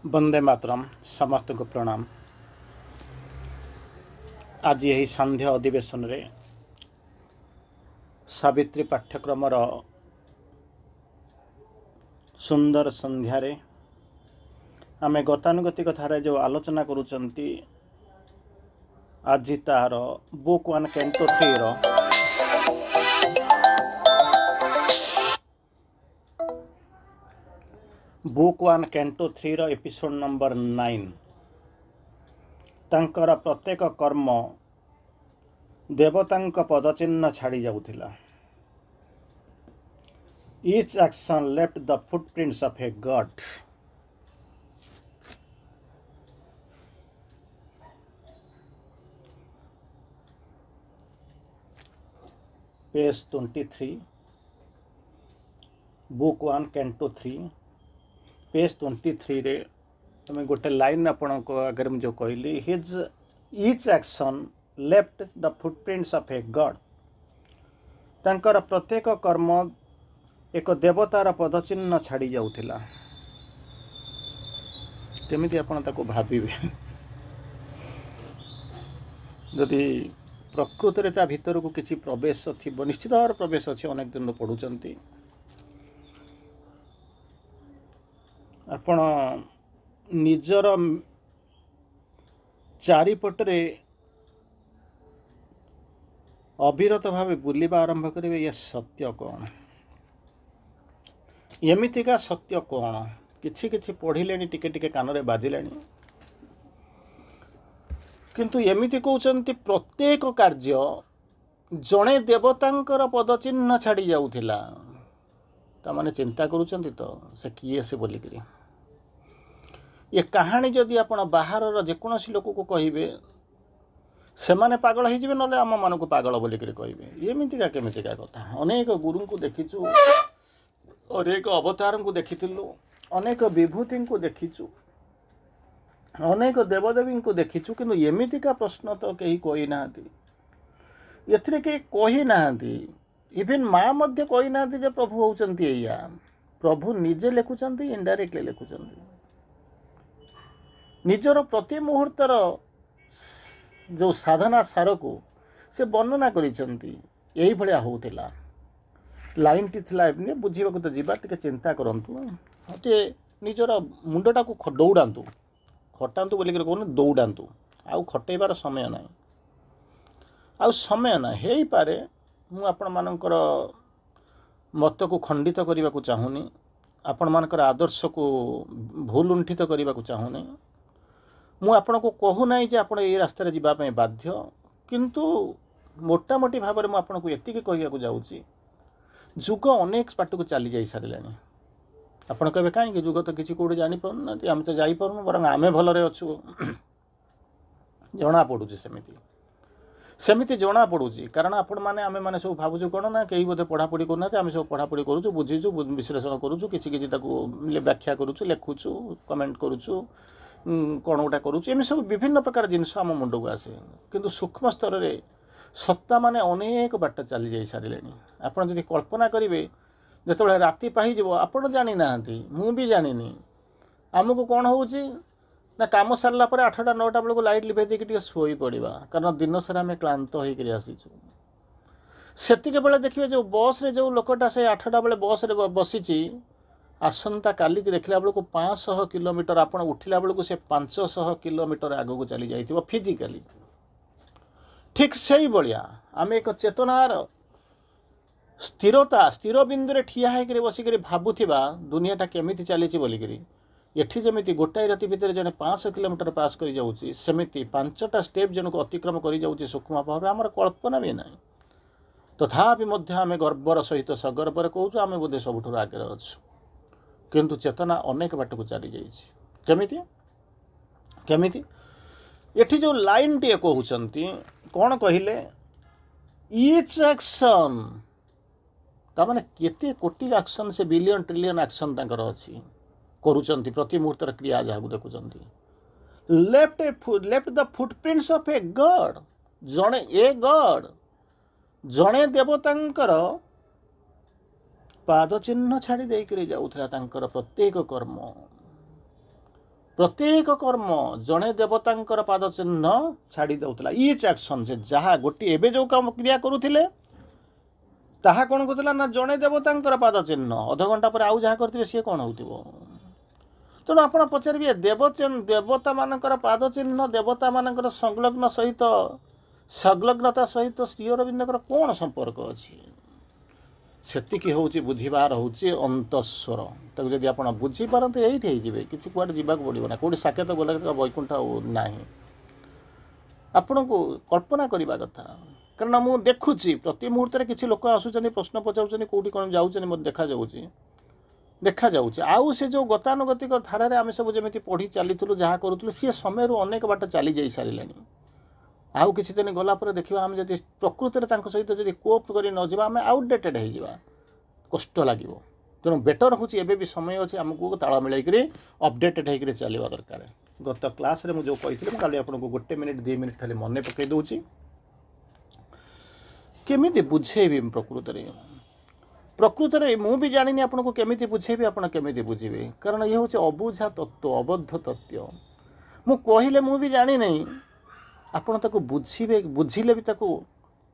वंदे मातरम समस्त को प्रणाम। आज यही संध्या अधिवेशन रे सावित्री पाठ्यक्रम सुंदर संध्यारे आमे गतानुगतिक धारा जो आलोचना करुचंती आज तार बुक 1 कैंटो 3 रो बुक 1 कैंटो 3 रो एपिसोड नंबर 9 तांकर प्रत्येक कर्म देवतांक पदचिन्ह छाड़ी जाउथिला। Each action left the footprints of a god. Page 23 book 1 canto 3 page 23 रे तमें गोटे लाइन आपण को अगर मैं जो कहली his each action left the footprints of a God तांकर प्रत्येक कर्म एक देवतार पदचिन्ह छाड़ी जाउथिला। केमिति आपण ताको भाबिबे जदि प्रकृति रे ता भीतर को किछि प्रवेश थिबो निश्चित भाव प्रवेश अछि। अनेक दिन पढुचंती आपण निजर चारिपटरे अविरत भाव बुलिबा आरंभ करेंगे। ये सत्य कौन, एमितिका सत्य कौन किछि किछि पढ़िले टिके टिके कान बाजिले किंतु एमिति कहउचंती प्रत्येक कार्य जणे देवतांकर पदचिन्ह छाड़ी जाउथिला। ता माने चिंता करूचंती तो से किए से बोलिकरी ये कहानी जदि आपण बाहर जेकोसी लोक को कहिबे से माने पागल हो जिवे नले आम मान को पागल बोलिकरी कहिबे। एमितिका केमितिका कथा। अनेक गुरु को देखिचु, अनेक अवतार को देखिथिलु, अनेक विभूति को देखिचु, अनेक देवदेवी को देखिचु किंतु एमितिका प्रश्न तो कहीं कही नांती। एथिरे के कही नांती। इवेन माँ मध्य कही नांती जे प्रभु होउचंती एया। प्रभु निजे लेखुचंती, इनडायरेक्टली लेखुचंती। निजर प्रति मुहूर्तर जो साधना सार को से वर्णना करिसंती। यही भलिया होउथिला। लाइन टी थिला एबने बुझीबा को तो जीवा टिके चिंता करंतु। हते निजर मुंडटा को दौड़ांतु, खटांतु बोली कर कोन दौड़ांतु। आउ खटेबार समय नाही, आउ समय ना हेई पारे। मु आपण मानकर मत को खंडित करने को चाहूनी, आपण मानकर आदर्श को भूल लुंठित करने को चाहूनी। मु आपण को कहू ना जे आपण ए रास्ता रे जीवा पय बाध्य, किंतु मोटामोटी भाव में आपण को एतिके कहया को जाउची जुग अनेक पाट को चली जाई सारिलानी। आपण कहबे काहे कि जुग तो किछि कोड जानि पन ना, हम तो जाई परनु, बरंग आमे भलरे अछु जना पडुची। सेमिति जना पड़ुची कारण आपण माने आमे माने सब भाबुछु कोन ना केही बोधे पढ़ापढ़ी करना आमे सब पढ़ापढ़ी करूछु, बुझीछु, विश्लेषण करूछु, किछि किछि ताकू व्याख्या करूछु, लेखुछु, कमेंट करूछु, कोन गोटा करूछु। एमि सब विभिन्न प्रकार जिनस आम मुंड को आसे किंतु सूक्ष्म स्तर रे सत्ता माने अनेक बाट चली जाई सारिलेनी। आपण जदि कल्पना करिवे जेतबेले राति पाहि जबो आपण जानि नाहंती, मु भी जानिनी, हमको कोन होउची ना काम सरला पर 8टा 9टा बेल को लाइट लिभे देके शोई पड़ा कारण दिन सारा आम क्लांत होकर आसीचु। सेतिके बेले देखिए जो बस रे जो लोकटा से 8टा बेले बस रे बसीची आसंता काली की देखला बेलू 500 किलोमीटर आपण उठिला बेलू से 500 किलोमीटर आगो को चली जाइथिबो फिजिकली। ठीक सही बलिया आम एक चेतनार स्थिरता स्थिर बिंदु रे ठिया होकर बसिक भाबुथिबा दुनियाटा केमिति चलीची बोलिकरी। एठी जमिति गोटाई राति भितर जने 500 किलोमीटर पास करी जाउची, सेमिति 5टा स्टेप जनक अतिक्रम करी जाउची सूक्ष्म भाव आमर कल्पना भी नाही। तथापि मध्य आमे गर्वर सहित सगर्वर कहूछु आमे बोधे सबुठुर आगे अछु, किंतु चेतना अनेक बाट को चली जाइछि। केमिति केमिति एठी जो लाइन टी कहउचंती कोन कहिले ईच एक्शन ता माने केते कोटी एक्शन से बिलियन ट्रिलियन एक्शन तांकर अछि करुचंती प्रति मुहूर्त क्रिया जहाँ देखुंत। Left the footprints of a god जणे ए गॉड जणे देवतांकर पाद चिन्ह छाड़ी देकर जाऊला प्रत्येक कर्म प्रत्येक कर्म जड़े देवतांकर पाद चिन्ह छाड़ी देउतला इच एक्शन से जहाँ गोटे एबे जो काम क्रिया करुथिले ताहा कौन करुला ना जड़े देवतांकर पाद चिन्ह अध घंटा पर आउ जहाँ करथिबे सी कौन होतिबो तेणु आप पचारे देवता मानकर पाद चिन्ह देवता मानकर संलग्न सहित संलग्नता सहित श्री अरविंदर कौन संपर्क अच्छी सेतिकी हूँ बुझीबार हूँ अंतस्वर ताको जदि आप बुझीपारते ये किसी कुआडे जीवाक पड़ो ना कौटी साकेत गला वैकुंठ ना आपण को कल्पना करने कथा कारण मु देखुची प्रति मुहूर्त किसी लोक आसुचनी प्रश्न पचार कौटी कौन जाऊँ मत देखा जाऊँच आउ से जो गतानुगतिक धारा आम सब जमी पढ़ी चलीलु जहाँ करूँ सी समय अनेक बाट चली जा सारे आउ किसी दिन गलापर देखा आम जब प्रकृति में सहित जब कोप कर आम आउटडेटेड हो कष्ट लगे तेणु बेटर हूँ एबे भी समय अच्छे आमको ताल मिलकर अपडेटेड होकर चलवा दरकार गत क्लास रे मुझे कही खाली आपको 1 मिनिट 2 मिनिट खाली मन पकई दूची केमी बुझेबी प्रकृत में मुझे जानी आपको केमी बुझेबी आप केमी बुझे कारण ये हूँ अबुझा तत्व अबद्ध तत्व मु कहले मु भी जानी नहीं आपण ताको बुझे बुझिले भी ताको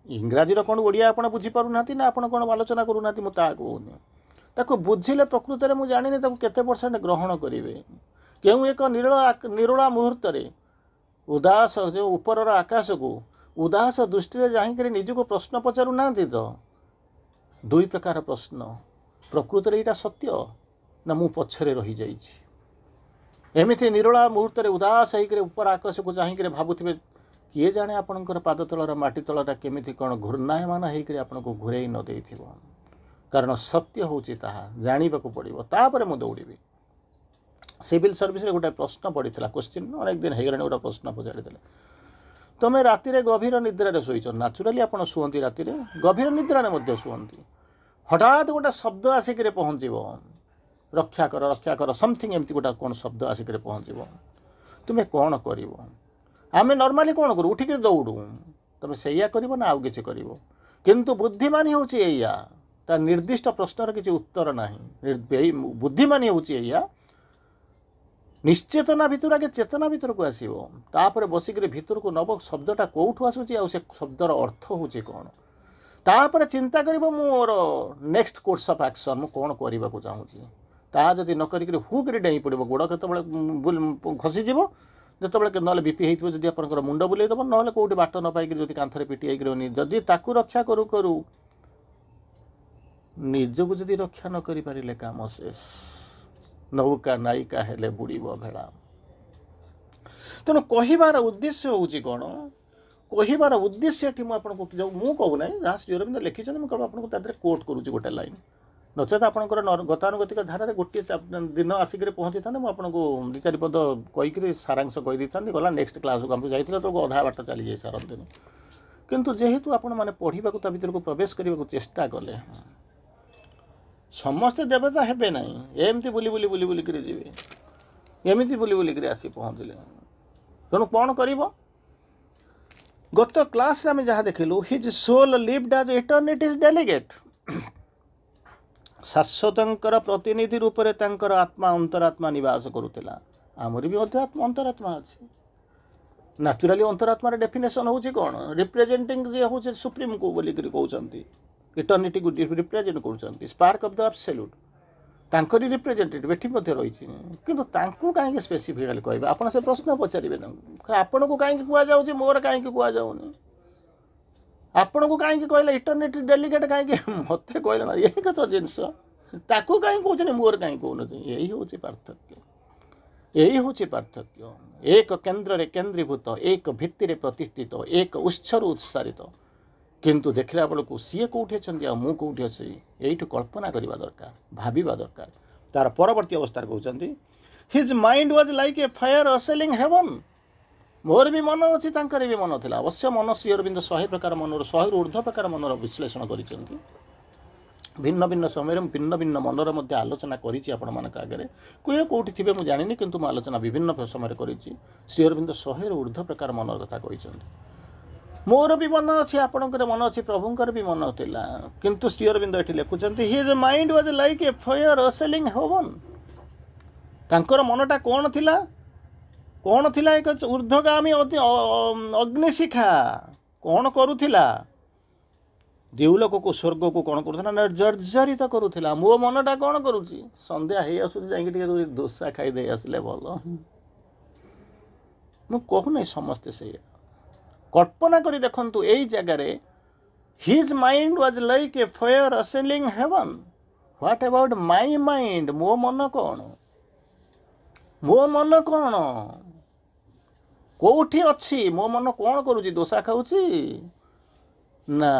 इंग्राजीर कौन ओडिया आप बुझीपार ना ना आप कौन आलोचना करूना मुझे कहूनी ताको बुझिले प्रकृत में मुझे जानी ताको केते परसेंट ग्रहण करेंगे क्यों एक निरोला मुहूर्त उदास जो ऊपर आकाश को उदास दृष्टि जाकर निजक प्रश्न पचारू ना तो 2 प्रकार प्रश्न प्रकृत में यहाँ सत्य ना मु पछरे रही जाइछि एमिति निरोला मुहूर्त उदास होकर ऊपर आकाश को चाहिए भावुवे किए जाने आपणकर पाद तलर माटी तलटा केमिति कौन घूर्णायमान होकर आपको घूरे न दे कारण सत्य हूँ जानवा पड़ो तापर मुझे दौड़ी सिविल सर्विस गोटे प्रश्न पड़ी क्वेश्चन अनेक दिन हो गोटे प्रश्न पचारि तुम्हें राति गभीर निद्रा शोच नाचुराली आप शुअती राति गभीर निद्रा शुअती हठात गोटे शब्द आसिक पहुँचब रक्षा कर समथिंग एमती गोटे कौन शब्द आसिक पहुँचब तुम्हें कौन कर आम नॉर्मली कौन करूँ उठिक दौड़ू तुम से कर ना आउ कि किंतु बुद्धिमान हूँ या निर्दिष्ट प्रश्नर किसी उत्तर ना बुद्धिमान हूँ या निश्चेतना भितर आगे चेतना भितर को आसपर बसिक भितर को नब शब्दटा कौटू आसूँ से शब्दर अर्थ हूँ कौन तापर चिंता कर मोर नेक्स्ट कोर्स ऑफ एक्शन मु कौन करने को चाहूँगी ता जदि न करी हुक डेई पड़ो गोड़ के खसीज जिते ना बीपी होती जब आप मुंड बुलेदब ना कौटी बाट न पाई जब कांथरे पिटी होनी जदि ताकू रक्षा करू करू निजको जदि रक्षा न करि पारिले काम शेष नौका नायिका हेले बुड़ब भेड़ा तेणु कहिबार उद्देश्य हूँ कौन कहिबार उद्देश्य मुझे जो मु कहूना जहाँ श्री अरविंद लिखिं मुझे आपको तादरे कोट करुच्ची गोटे लाइन नचेत आपंकर गतानुगतिक धारा गोटे दिन आसिक पहुँची था मुझे 2-4 पद कहीकि सारांश कहीदी था गला नेक्स्ट क्लास को आम जाइए तो अधा बाट चली जाए सारंती किंतु जेहेतु आपण मैंने पढ़ा ता भर को प्रवेश करने को चेष्टा कले समस्ते देवता हेबे ना एमती बुली बुली बुली बुलिक जी एमती बुली बुलिक आसी पहुँचले तेणु कौन कर गत क्लास आम जहाँ देखिलु his soul lived as eternity's delegate शाश्वतर प्रतिनिधि रूप से तांकर आत्मा अंतरात्मा निवास करुला आमर भी आत्मा अंतरात्मा अच्छी नाचुराली अंतरात्मार डेफिनेशन हूँ कौन रिप्रेजेंटिंग जी हूँ सुप्रीम को बोलिक कहते इटर्निटी को रिप्रेजेंट कर स्पार्क ऑफ द एब्सोल्यूट तांकरी रिप्रेजेंटेटिव एटी रही किंतु तांको कहीं स्पेसिफिकाली कहे आप से प्रश्न पचारे आपन को कहीं कहुच्छे मोर कहीं कहुनी आपन को कहीं कहले इटर्निटी डेलीगेट कहीं मत कहले ना ये तो जिनस ताको कहीं कहते मोर कहीं कहून यही हूँ पार्थक्य यही हूँ पार्थक्य एक केन्द्र केन्द्रीभूत एक भित्ति प्रतिष्ठित एक उत्सर उत्सारित किंतु देखला बेलू सी कौटी अच्छा मु कौटी अच्छी यही कल्पना करवा दरकार भाविबा दरकार तार परवर्ती अवस्था कहते his mind was like a fire assailing heaven मोर भी मन अच्छी भी मन था अवश्य मन श्री अरविंद 100 प्रकार मनर 100 ऊर्ध्व प्रकार मनर विश्लेषण कर भिन्न भिन्न समय भिन्न भिन्न मनर मध्य आलोचना करी आगे कोई कौटी थे मुझे जानी किंतु मैं आलोचना विभिन्न समय करी श्री अरविंद 100 ऊर्ध्व प्रकार मनर कथा कहते मोर भी मन अच्छी आपणकर मन अच्छी प्रभुंकर भी मन था किंतु श्री अरविंद ये लिखुंट his mind was like a fire assailing heaven तांकर मनटा कौन थिला कौन थिला एक ऊर्ध्वगामी अग्निशिखा कौन करुथिला देवलोक को स्वर्ग को कौन करुथिला जर्जरित करुथिला मो मनटा कौन करुची संध्या हे आसुची जाई टिके दोसा खाई दे आसले भल मु कहू समस्ते से कल्पना करी देखंतु एई जगह रे his mind was like a fire assailing heaven what about my mind मो मन कौन कोठी अच्छी मो मन कौन करुची दोसा खाऊची ना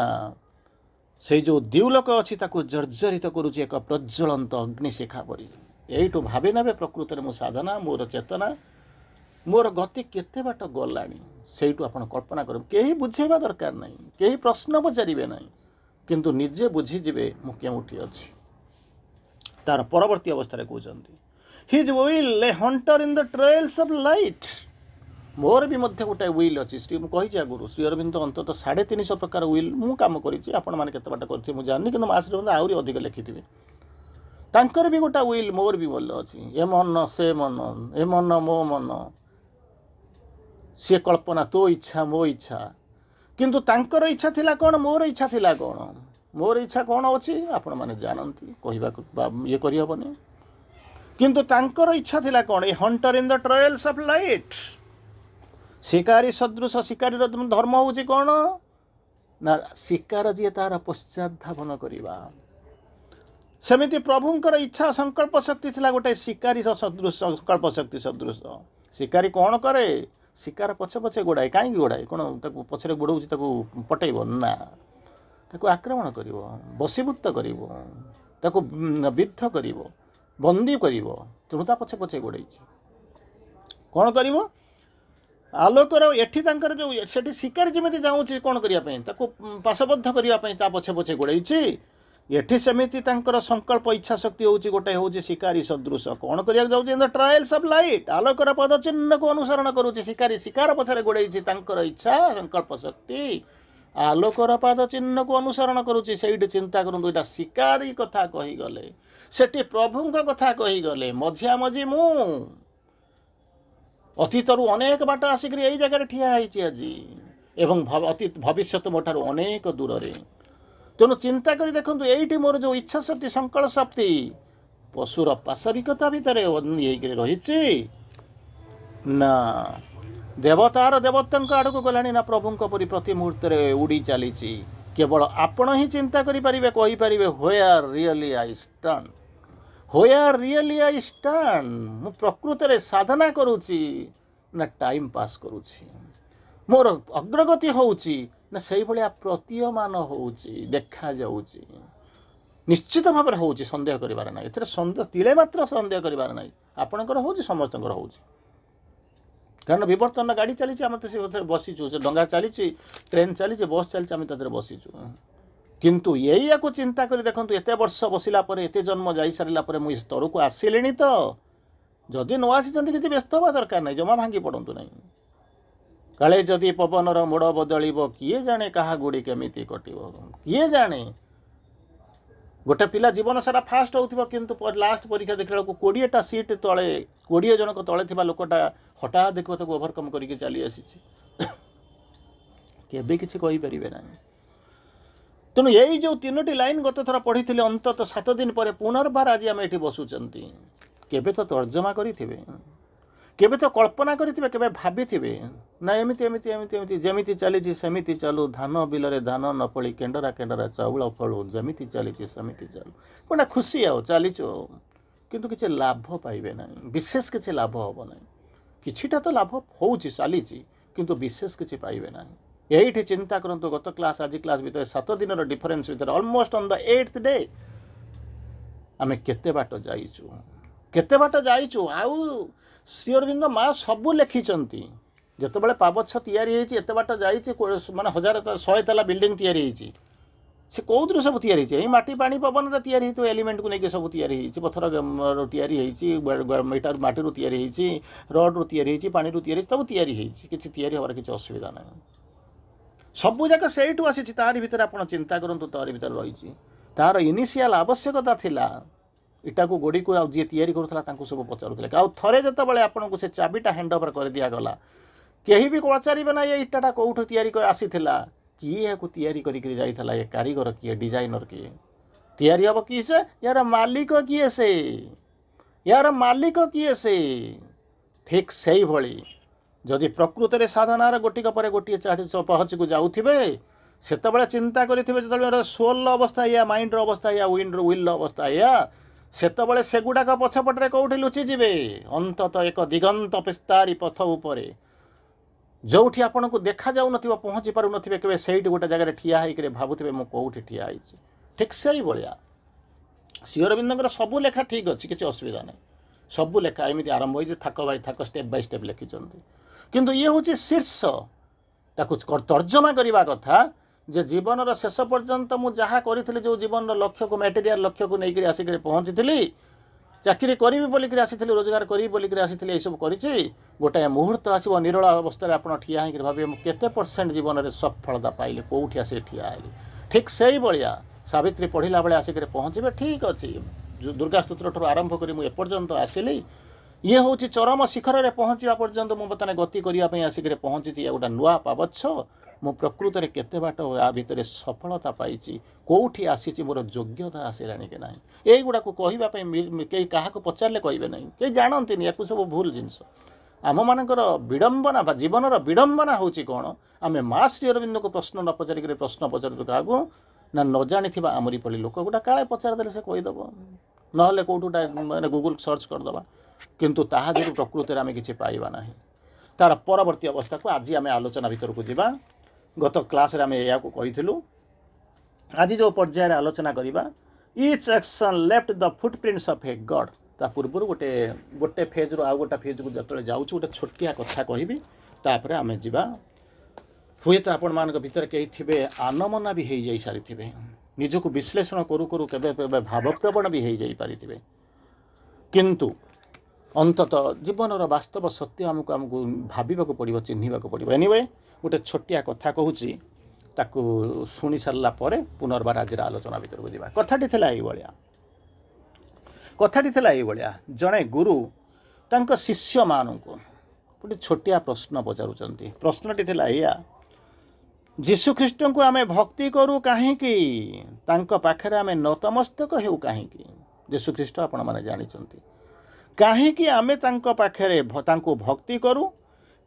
से जो दिवलोक अच्छी ताको जर्जरित करुची एक प्रज्वलंत अग्निशिखा परी एठू भावी ने प्रकृत मो साधना मोर चेतना मोर गति केते बाट गलानी सेठू आपण कल्पना कर कहीं बुझेबा दरकार नहीं कहीं प्रश्न पचारे ना किंतु निजे बुझीजे मु केउठी अच्छी तार परवर्ती अवस्था कहते his will a hunter in the trails of light मोर भी मध्य गोटे विल अच्छी श्री मुझे आगुरी श्री अरविंद अंततः 350 प्रकार विल मु काम करी आपण मैंने केते बाट करथि मु जाननी कि मास आहुरी अधिक लिखिथिबे तांकर भी गोटा विल मोर भी बोल अच्छी ए मन से मन ए मन मो मन सी कल्पना तो इच्छा मो इच्छा किंतु तांकर इच्छा थिला कौन मोर इच्छा थिला कौन मोर इच्छा कौन अच्छी आपण माने जानती कहवा ये करहबनी किंतु तांकर इच्छा थिला कौन ए hunter in the trials of light शिकारी सदृश शिकारी धर्म होची कौन ना शिकार जी तार पश्चात धावन करवा सेमिति प्रभुंकर इच्छा संकल्प शक्ति थिला गोटे शिकारी सदृश संकल्प शक्ति सदृश शिकारी कौन करे शिकार पछे पछे गोड़ाए कहीं गोड़ाए कौन पछरे गोड़ाऊँ पटेब ना ताको आक्रमण कर बसीभूत कर विद्ध कर बंदी कर तेणु ता पछे पछे गोड़ाई कौन कर आलोकर एठी जो सेठी शिकारी जमी जाऊँगी कौन करने पाशबद्ध करने पछे पछे गोड़ाई एठी सेमिति तांकर संकल्प इच्छा शक्ति होची गोटे होची शिकारी सदृश कौन करिया जाउची in the trials of light आलोकर पद चिन्ह को अनुसरण करूची शिकारी शिकार पछरे गोड़ाई तांकर इच्छा संकल्प शक्ति आलोकर पद चिन्ह को अनुसरण करूची सेठी चिंता करंतु एटा शिकारी कथा कही गले सेठी प्रभुंक कथा कही गले मझिया मझी मु अतीतरु अनेक बाट आसिक एई जगह ठिया होईची आज एवं अतीत भविष्यत मोठारु अनेक दूर रे तेणु चिंता करी देखो ये मोर जो इच्छा शक्ति संकल्प शक्ति पशुर पाशविकता भितर रही ना देवतार देवता आड़ को गलानी ना प्रभु परी प्रति मुहूर्त उड़ी चली केवल आपण ही चिंता करें कहीपर where really I stand where really I stand मु प्रकृत रे साधना करुची ना टाइम पास करुची मोर अग्रगति होउची ना से भाया प्रतीयमान होउची देखा जाउची निश्चित भाव में होउची संदेह करिवार ना एथरे संदेह तिले मात्र संदेह करिवार ना आपणकर होउची समस्तकर होउची कारण विवर्तन गाड़ी चली आम तो से बसीचु से डंगा चली ट्रेन चली बस चली आम तक बसीचु किंतु या को चिंता करी देखो एत वर्ष बसला एत जन्म जा सारा मुझे स्तर को आसिले तो जदि न आसी किसी व्यस्त हवा दरकार नहीं जमा भांगी पड़ू ना काले जदि पवनर मोड़ बदल किए जाने क्या गुड़ी केमी कट किए जाने गोटे पिला जीवन सारा फास्ट हो किंतु लास्ट परीक्षा देखला 20टा सीट तले 20 जनक तले लोकटा हठात देखो ताको ओभरकम करके चली आसी केबे किसी कहींपारे ना तेणु यही जो 3टी लाइन गत थर पढ़ी अंतत 7 दिन पर पुनर्बार आज आम ये बसुंच केबे तो तर्जमा करेंगे केबे तो कल्पना करेंगे केबे भाभी ना एमती एमती एमती एमती जमी चली सेमती चलू धान बिल धान नपड़ी केंडरा केंडरा चाउल फलू जमी चली सेमती चलू गोटे खुशी आओ चलीचु किंतु किसी लाभ पाइबे ना विशेष किसी लाभ हम ना किछिटा तो लाभ हो चली किंतु विशेष किसी पाइबे ना यही चिंता करंतु गत क्लास आज क्लास भितर 7 दिन डिफरेन्स भितर almost on the 8th day आमे केते बाट जाइचु आउ श्री अरविंद माँ सबू लिखिंट जिते पावछ या बाट जाइए माने 100 ताला बिल्डिंग या से कौन सब या माटी पानी पवन या एलिमेंट को लेकिन सब या पथर या माटी या रड रु पानी रु सब या किसी यार किसी असुविधा ना सबू जाक से आसी तार भर आप चिंता करूँ तार भर रही तार इनिशियल आवश्यकता थिला इटा को गोड़ी को जी तैयारी करूला सब पचारूले आउ थे जो आपको से चाबीटा हैंड ओवर कर दिगला कहीं भी पचारे ना ये इटाटा कौटू या आसी किए या तैयारी कर ये कारीगर किए डिजाइनर किए तैयारी हम किए से यार मालिक किए से यार मालिक किए से ठीक से भाई जदि प्रकृत में साधनार गोटिक पर गोटे पहच को जाऊे से चिंता करेंगे सोल अवस्था या माइंड अवस्था या विल अवस्था या सेतबले सेगुड़ाक पछपटे कौटी लुचिजे अंतत एक दिगंत विस्तारी पथ उपर जोठी आपन को देखा जाऊ न पहुँची पार न से गोटे जगह ठिया होकर भावुवे मुझे कौटी ठिया होती ठीक से ही भाया श्री अरविंदर सबू लेखा ठीक अच्छी किसी असुविधा नहीं सबू लेखा एमती आरंभ हो थाक बाय थाक स्टेप बाय स्टेप लिखिं किंतु ये हूँ शीर्ष ताकू तर्जमा करने कथा जे जीवन शेष पर्यंत मुझे जहाँ करी जो जीवन लक्ष्य को मटेरियल लक्ष्य को लेकर आसिक पहुँची चाकरी करी बोलिक आसी रोजगार करी बोलिक आसी ये सब कर गोटाए मुहूर्त आसो निरला अवस्था आप ठिया होकर भावे केते परसेंट जीवन में सफलता पाइले कौटी आसिक ठिया है ठीक से ही भाया सावित्री पढ़ला बेले आसिक पहुँचे ठीक अच्छे दुर्गा स्तोत्र ठार आरंभ कर एपर्यंत आसिली ये हूँ चरम शिखर में पहुँचा पर्यंत मुझे बर्तमान गति करने आसिक पहुँची गोटे नुआ पावछ मु प्रकृत में केते बाट या भितर सफलता पाई कौटी आसी मोर योग्यता आसला कि ना युवा को कहवाई कई क्या पचारे कहे ना कई जानती या सब भूल जिनस आम मानकर विडंबना जीवन विडंबना हूँ कौन आम माँ श्री अरविंद को प्रश्न न पचारिक प्रश्न पचारू क्या ना न जानी आमरी पड़ी लोक गोटा काले पचारदे से कहीदेव ना कौटूटा मैंने गूगल सर्च करदे किंतु ताहा जो प्रकृत में आम कि पाइबा ना तार परवर्ती अवस्था को आज आम आलोचना भीतर को जीवा गत क्लास रे आम या कही आज जो पर्यायर आलोचना करवा etch action left the footprints of a God ता पूर्व गोटे गोटे फेज रो आ गोटे फेज को जो जाऊँ गोटे छोटिया कथा कहबी तापर आम जीवा हुए तो आपण मान भीतर कई थे आनमना भी हो जाई सारी थे निजक विश्लेषण करू करू केबे भावप्रवण भी हो जाई पारि थे किंतु अंतत जीवन वास्तव सत्य आमको भाविबा पड़ो चिन्हवा पड़ो एनीवे गोटे छोटिया कथा कहूँ ताकू शुणी सारा पर पुनर्बार आज आलोचना भीतर को जावा कथाटी थिला ये जड़े गुरु तांको शिष्य मान को गोटे छोटिया प्रश्न पचारुचंती प्रश्नटी थिला या जीशु ख्रीष्ट को आमे भक्ति करू कहीं पाखरे आमे नतमस्तक हेउ कहीं जीशु ख्रीष्ट आपण माने जानिचंती कहीं आमे तांको पाखरे तांको भक्ति करू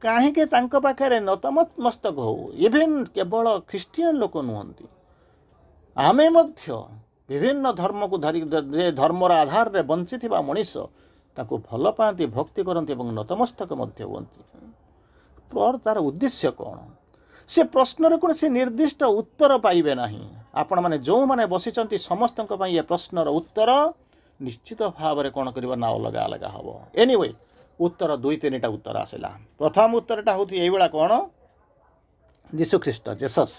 कहीं पाखरे नतमस्तक हो इवेन केवल ख्रीस्टियन लोक नुहंती आमे मध्य विभिन्न धर्म को धरी धर्मर आधार रे बंची थिबा मनीष ताको भल पाती भक्ति करती नतमस्तक मध्य हुंती पर तार उद्देश्य कौन से प्रश्नर कौन से निर्दिष्ट उत्तर पाइबे नहीं आपण माने जो माने बसिचंती समस्त ये प्रश्नर उत्तर निश्चित भाव में कौन करना अलग अलग हम एनीवे उत्तर दुई तीन उत्तर आसला प्रथम उत्तरटा हूँ ये कौन जीशु ख्रीष्ट जेसस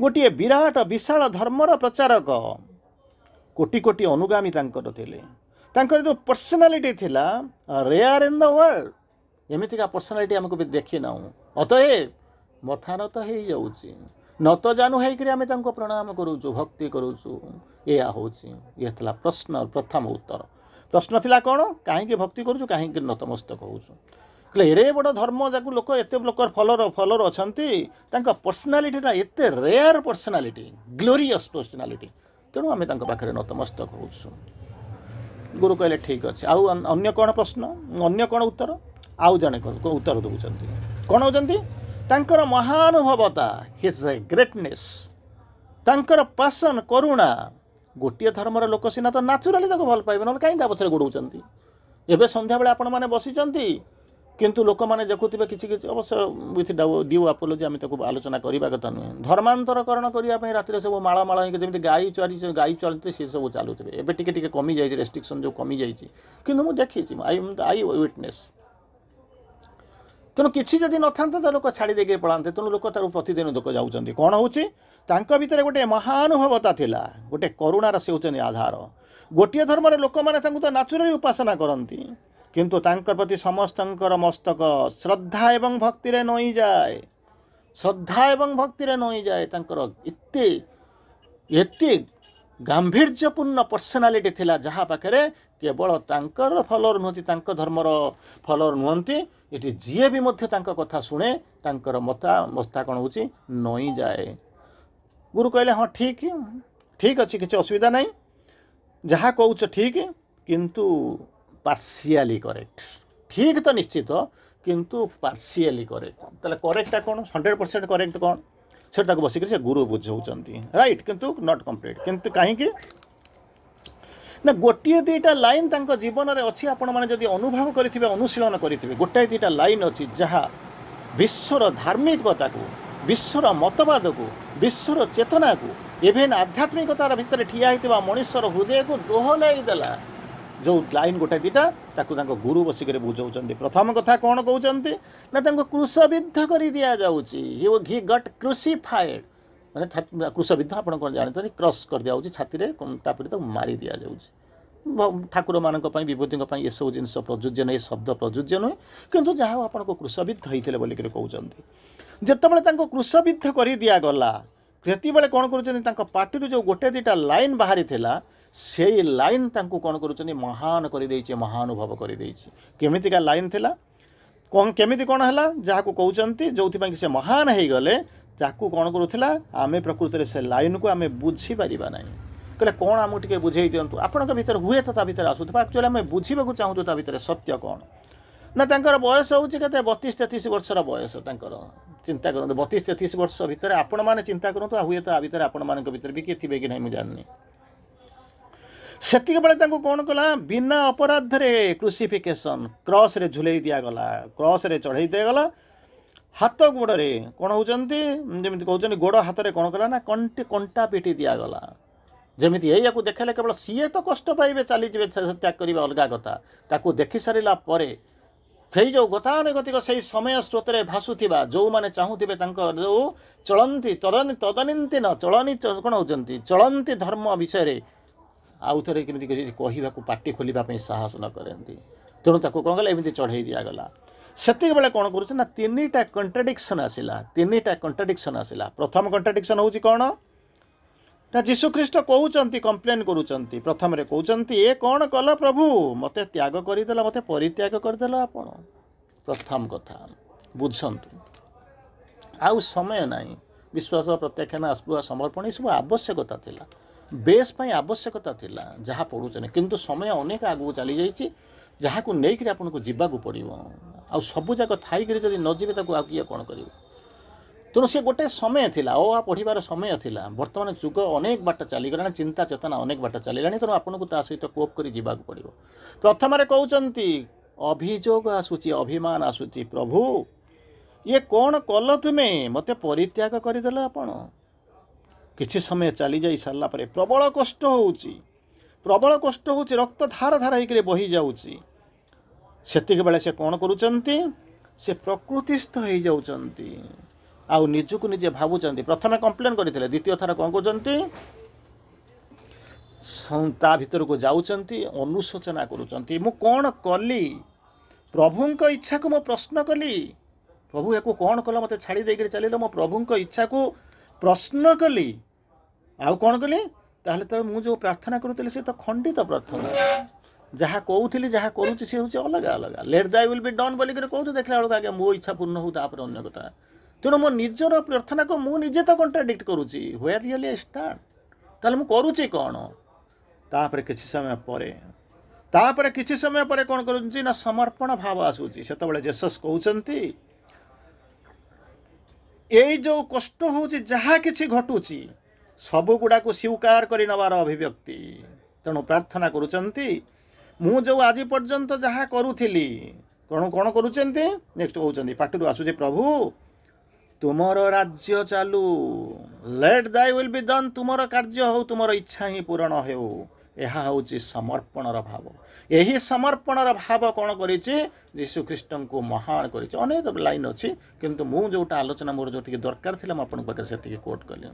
गोटे विराट विशाल धर्मर प्रचारक कोटि कोटि अनुगामी तांकर जो पर्सनालीटी थिला रेयर इन द वर्ल्ड एमतीका पर्सनालीटी आमको भी देखी ना अतएव मथा नत हो जाऊँगी नत जानू होकर आम प्रणाम करूँ भक्ति करूँ या हूँ ये प्रश्न प्रथम उत्तर प्रश्न थिला कौन कहीं भक्ति करूँ कहीं नतमस्तक होले एड़े बड़ धर्म जाक लोक एत लोक फलोर अच्छा पर्सनालीटा एत रेयर पर्सनालीटी ग्लोरियस पर्सनालीटी तेणु आम पाखे नतमस्तक हो गुरु कहले ठीक अच्छे आउ अन्य कौन प्रश्न अन्य कौन उत्तर आउ जड़े उत्तर दौरान कौन होती तांकर महानुभवता हिज ग्रेटनेस तांकर पासन करुणा गोटे धर्मर लोक सीना तो नाचुराली भल पाइबे ना कहीं पछे गोड़ाऊँच एवं सन्ध्या बेले आपण मैंने बसीचंती किंतु लोक मैंने देखुवे किसी किसी अवश्य विथ ड्यू आपोलोजी आम आलोचना करने कथा नुहे धर्मांतरकरण करने रातिर सब माला माला जमी गाई चलते सी सब चलुवे एवं टी कमी जाए रेस्ट्रिक्शन जो कमी जाइए कि मुझे देखी आई विटनेस तेणु किसी जदि न था लोक छाड़ी देके पलाते तेणु लोक तार प्रतिदिन लोक जाऊँच कौन हूँ भितर गोटे महानुभवता थिला गोटे करुणार से होचनी आधार गोटे धर्मर लोक मैंने तो नाचुराली उपासना करती किंतु तांकर प्रति समस्तंकर मस्तक श्रद्धा एवं भक्ति रे नई जाए श्रद्धा एवं भक्ति रे नई जाए तांकर एते गांभीर्यपूर्ण पर्सनालिटी थिला जहाँ पाखे केवल तांकर फॉलोअर नुहति तांक धर्मर फॉलोअर नुहति ये जी भी मध्य तांक कथा शुणे तांकर मस्ता कौन होची नई जाए। गुरु कहले हाँ ठीक ठीक अच्छी किसी असुविधा नहीं जहाँ कौच ठीक किंतु पार्शियली करेक्ट ठीक तो निश्चित किंतु पार्शियली करेक्ट ताले करेक्टा कौन 100% करेक्ट कौन से बसिक से गुरु बुझाऊँच राइट किंतु नॉट कंप्लीट किंतु कहीं ना गोटे दुईटा लाइन तांको जीवन में अच्छी आपण मैंने जदि अनुभव करेंगे अनुशीलन करेंगे गोटाए दुईटा लाइन अच्छी जहाँ विश्वर धार्मिकता को विश्वर मतवाद को विश्वर चेतना को इवेन आध्यात्मिकतार भितर ठिया होता मनुष्यर हृदय को दोहलाईदेला जो लाइन गोटे दुईटा ताकू गुरु बसिक बुझाऊँ। प्रथम कथा कौन कहते ना क्रूशबिद्ध कर दि जाऊँगी ही गट क्रूसीफाइड मैंने क्रूशबिद्ध आप जानते क्रॉस कर दिया छाती तापर मारी दि जाऊँगी ठाकुर मानक विभूति ये सब जिन प्रयोज्य नहीं शब्द प्रयोज्य नुहे किंतु जहाँ आपको क्रूशबिद्ध होते बोलिक कहते जितेबाला क्रूशबिद्ध कर दिगला से कौन कर पार्टी जो गोटे दुईटा लाइन बाहरी थिला से लाइन तांको कौन कर महान कर महानुभव कर केमितिका लाइन थिला कौन केमिति कौन है जहाँ को कहते जो से महान हो गले ताकू कौन करूला आम प्रकृति से लाइन को आम बुझीपार ना कहले कौन आमको टे बुझे दिंतु आपण भर हुए तो भर आसूबा एक्चुअली आम बुझा चाहूँ ता भर सत्य कौन ना तांकर बयस हूँ के 32-33 वर्षर बयस तांकर चिंता करूँ 32-33 वर्ष भितर आपण मैंने चिंता करूँ हुए तो भितर आपण मान भर भी किए थे कि नहीं मुझे जाननी सेतिक बेले कौन कला बिना अपराध रे क्रूसीफिकेशन क्रॉस रे झुलई दिगला क्रॉस रे चढ़ई दिगला हाथ गोड़े कौन होती जमी कहते गोड़ हाथ में कौन कला ना कंटा पिटी दिगला जमी या देखा केवल सीए तो कष्ट पाइबे चली त्याग करेंगे अलग कथा ताकू देखी सारा से जो गतानुगतिक से समय स्रोत में भासुवा जो मैंने चाहूबे जो चलती तदनीति न चलनी कौन होती चलती धर्म विषय आउ थे केमी कहवा पार्टी खोलने साहस न करती तेणु ताको कौन कला एमती चढ़ई दिगला सेतिक बेले कौन करुचे ना तीनिटा कंट्राडिक्शन आसला प्रथम कंट्राडिक्शन होची कौन ना जीशुख्रीष्ट कहते कंप्लेन करुँच प्रथम कहते ये कौन कल प्रभु मते त्याग करदेल मते परित्याग करदेल आपण प्रथम कथा बुझंतु आउ समय नहीं विश्वास प्रत्याख्यान आसवा समर्पण ये सब आवश्यकता थिला बेस आवश्यकता थिला जहाँ पढ़ुचने किंतु समय अनेक आगू चली जाइए जहाँ को लेकिन आपको जीवाक पड़ो आ सबूक थी जब न जीवे किए कौन कर तेणु सी गोटे समय थिला आ पढ़ार समय थिला वर्तमान जुग अनेक बाट चलीगला चिंता चेतना अनेक बाट चलला तेणु आपको ता सहित कोप कर जीवाक पड़ो प्रथम कहते अभियोग आसूची अभिमान आसूची प्रभु ये कौन कल तुम्हें मते परित्याग करदेल आपण किछि समय चली जाई सारा पर प्रबल कष्ट होउची रक्त धार धार होकर बही जाऊँगी सेतिक बेले से कौन करुचंती से प्रकृतिस्थ हो जाउचंती आउ निजको निजे भावुचंती प्रथमे कंप्लेन करथिले द्वितीय थर कौन करचंती ता भीतर को जाउचंती अनुशोचना करुचंती मु कौन कली प्रभुंक इच्छा को मु प्रश्न कली प्रभु याको कौन कल मते छाड़ी देकर चलिल मो प्रभुंक इच्छा को प्रश्न कली आउ कौन कली ताहले तो मु जो प्रार्थना करुଥିଲି से तो खंडित प्रार्थना जहाँ कहूली जहाँ करुँच सी हूँ अलग अलग let thy will be done बोलिक कहते देखला बेलू आगे मो इच्छा पूर्ण हो अन्य कथा तेणु मो निजर प्रार्थना को मुझे तो कंट्राडिक्ट करुँची व्हेयर रियली स्टार्ट ताले मु करुँची कौन तापर किछि समय पर कौन करुँची ना समर्पण भाव आसूची से जेसस कहते ये जो कष्ट हूँ जहाँ किछि घटुची सबु गुड़ा को स्वीकार कर नवार अभिव्यक्ति तेणु प्रार्थना करुचंती मु जो आज पर्यंत जहाँ करुली कौन कौन करुचंती नेक्स्ट कहते पार्टी आसूचे प्रभु तुमर राज्य चालू let thy will be done तुमर कार्य हो तुमर इच्छा ही पूरण हो यह हूँ समर्पणर भाव यही समर्पणर भाव कौन कर जीशुख्रीष्ट को महान कर अनेक लाइन अच्छी किंतु मु जोटा आलोचना मोर जो दरकार थी मुझे पाखे से कोट कली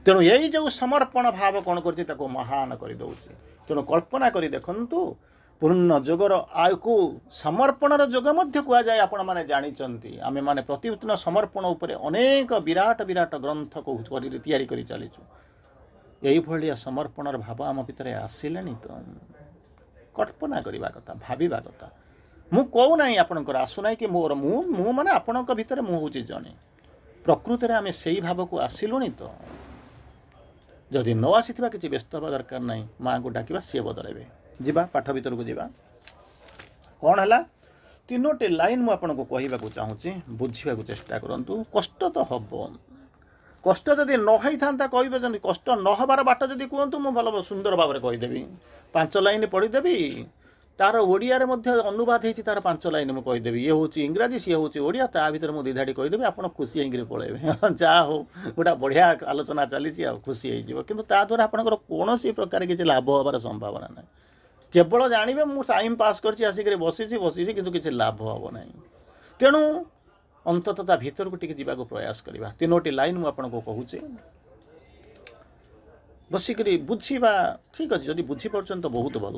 तेणु यही जो समर्पण भाव कौन कर महान कर दौर तेणु कल्पना कर देखु पूर्ण जोगर आयु समर्पणर जोग कहुए आपण मैंने जानी आम मैंने प्रतिदिन समर्पण उपर अनेक विराट विराट ग्रंथ को तैयारी कर चलीचु এইଭଳିଆ ସମର୍ପଣର ଭାବ ଆମ ଭିତରେ ଆସିଲେଣି ତ କଳ୍ପନା କରିବା କଥା ଭାବିବା କଥା। ମୁଁ କହୁନାହିଁ ଆପଣଙ୍କର ଆସୁନାହିଁ କି ମୋର ମୁଁ ମାନେ ଆପଣଙ୍କ ଭିତରେ ମୁଁ ହେଉଛି ଜଣେ। ପ୍ରକୃତରେ ଆମେ ସେଇ ଭାବକୁ ଆସିଲୁଣି ତ। ଯଦି ନ ଆସିଥିବା କିଛି ବ୍ୟସ୍ତ ହେବା ଦରକାର ନାହିଁ। ମାଆଙ୍କୁ ଡାକିବା, ସିଏ ବଦଳାଇବେ। ଯିବା ପାଠ ଭିତରକୁ ଯିବା। କ'ଣ ହେଲା? 3ଟି ଲାଇନ୍ ମୁଁ ଆପଣଙ୍କୁ କହିବାକୁ ଚାହୁଁଛି, ବୁଝିବାକୁ ଚେଷ୍ଟା କରନ୍ତୁ। କଷ୍ଟ ତ ହେବ। କଷ୍ଟ ଯଦି ନ ହେଇଥାନ୍ତା କହିବେ, ଯଦି କଷ୍ଟ ନ ହେବାର ବାଟ ଯଦି କୁହନ୍ତୁ, ମୁଁ ଭଲ ସୁନ୍ଦର ଭାବରେ କହିଦେବି। 5 ଲାଇନ୍ ପଢ଼ିଦେବି, ତାର ଓଡ଼ିଆରେ ମଧ୍ୟ ଅନୁବାଦ ହେଇଛି, ତାର 5 ଲାଇନ୍ ମୁଁ କହିଦେବି। ଇଏ ହେଉଛି ଇଂରାଜୀ, ସିଏ ହେଉଛି ଓଡ଼ିଆ, ତା ଭିତରେ ମୁଁ 2 ଧାଡ଼ି କହିଦେବି, ଆପଣ ଖୁସି ହେଇକିରି ପଳେଇବେ। ଯାହା ହଉ, ଗୋଟେ ବଢ଼ିଆ ଆଲୋଚନା ଚାଲିଛି, ଆଉ ଖୁସି ହେଇଯିବ। କିନ୍ତୁ ତା ଦ୍ୱାରା ଆପଣଙ୍କର କୌଣସି ପ୍ରକାର କିଛି ଲାଭ ହେବାର ସମ୍ଭାବନା ନାହିଁ। କେବଳ ଜାଣିବେ ମୁଁ ଟାଇମ୍ ପାସ୍ କରିଛି, ଆସିକରି ବସିଛି, କିନ୍ତୁ କିଛି ଲାଭ ହେବ ନାହିଁ। ତେଣୁ ଅନ୍ତତଃ ତା ଭିତରକୁ ଟିକେ ଯିବାକୁ ପ୍ରୟାସ କରିବା। 3ଟି ଲାଇନ୍ ମୁଁ ଆପଣଙ୍କୁ କହୁଛି, ବସିକରି ବୁଝିବା। ଠିକ୍ ଅଛି, ଯଦି ବୁଝିପାରୁଛନ୍ତି ତ ବହୁତ ଭଲ।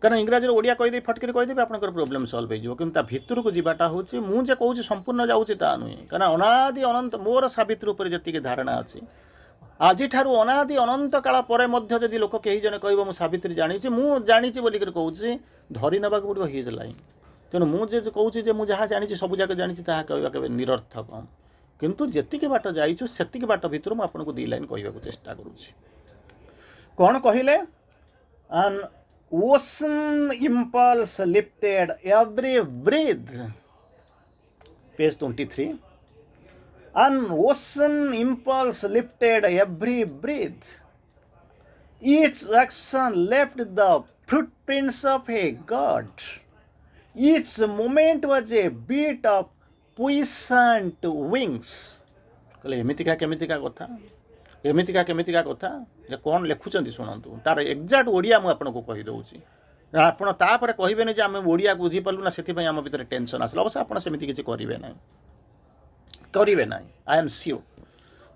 କାରଣ ଇଂରାଜୀରେ ଓଡ଼ିଆ କହିଦେବି, ଫଟକିରି କହିଦେବି, ଆପଣଙ୍କର ପ୍ରୋବ୍ଲେମ୍ ସଲ୍ଭ ହେଇଯିବ। କିନ୍ତୁ ତା ଭିତରକୁ ଯିବାଟା ହେଉଛି, ମୁଁ ଯେ କହୁଛି ସମ୍ପୂର୍ଣ୍ଣ ଯାଉଛି ତା ନୁହେଁ। କାରଣ ଅନାଦି ଅନନ୍ତ ମୋର ସାବିତ୍ରୀ ଉପରେ ଯେତିକି ଧାରଣା ଅଛି, ଆଜିଠାରୁ ଅନାଦି ଅନନ୍ତ କାଳ ପରେ ମଧ୍ୟ ଯଦି ଲୋକ କେହି ଜଣେ କହିବ ମୁଁ ସାବିତ୍ରୀ ଜାଣିଛି, ମୁଁ ଜାଣିଛି ବୋଲିକରି କହୁଛି, ଧରି ନେବାକୁ ପଡ଼ିବ ହିଜ୍ ଲାଇନ୍। ତେଣୁ ମୁଁ ଯେ କହୁଛି ଯେ ମୁଁ ଯାହା ଜାଣିଛି ସବୁ ଯାକ ଜାଣିଛି, ତାହା କହିବା କେବେ ନିରର୍ଥକ। କିନ୍ତୁ ଯେତିକି ବାଟ ଯାଇଛୁ ସେତିକି ବାଟ ଭିତରୁ ମୁଁ ଆପଣଙ୍କୁ 2 ଲାଇନ୍ କହିବାକୁ ଚେଷ୍ଟା କରୁଛି। କ'ଣ କହିଲେ? An ocean impulse lifted every breath. Page 23. An ocean impulse lifted every breath. Each action left the footprints of a god. Each moment was a beat of puissant wings. କହିଲେ ଏମିତିକା କେମିତିକା କଥା, ଏମିତିକା କେମିତିକା କଥା ଯେ କ'ଣ ଲେଖୁଛନ୍ତି ଶୁଣନ୍ତୁ। ତାର ଏକ୍ଜାକ୍ଟ ଓଡ଼ିଆ ମୁଁ ଆପଣଙ୍କୁ କହିଦେଉଛି। ଆପଣ ତାପରେ କହିବେନି ଯେ ଆମେ ଓଡ଼ିଆ ବୁଝିପାରିଲୁ ନା, ସେଥିପାଇଁ ଆମ ଭିତରେ ଟେନସନ୍ ଆସିଲା। ଅବଶ୍ୟ ଆପଣ ସେମିତି କିଛି କରିବେ ନାହିଁ, ଆଇ ଏମ୍ ସିଓର।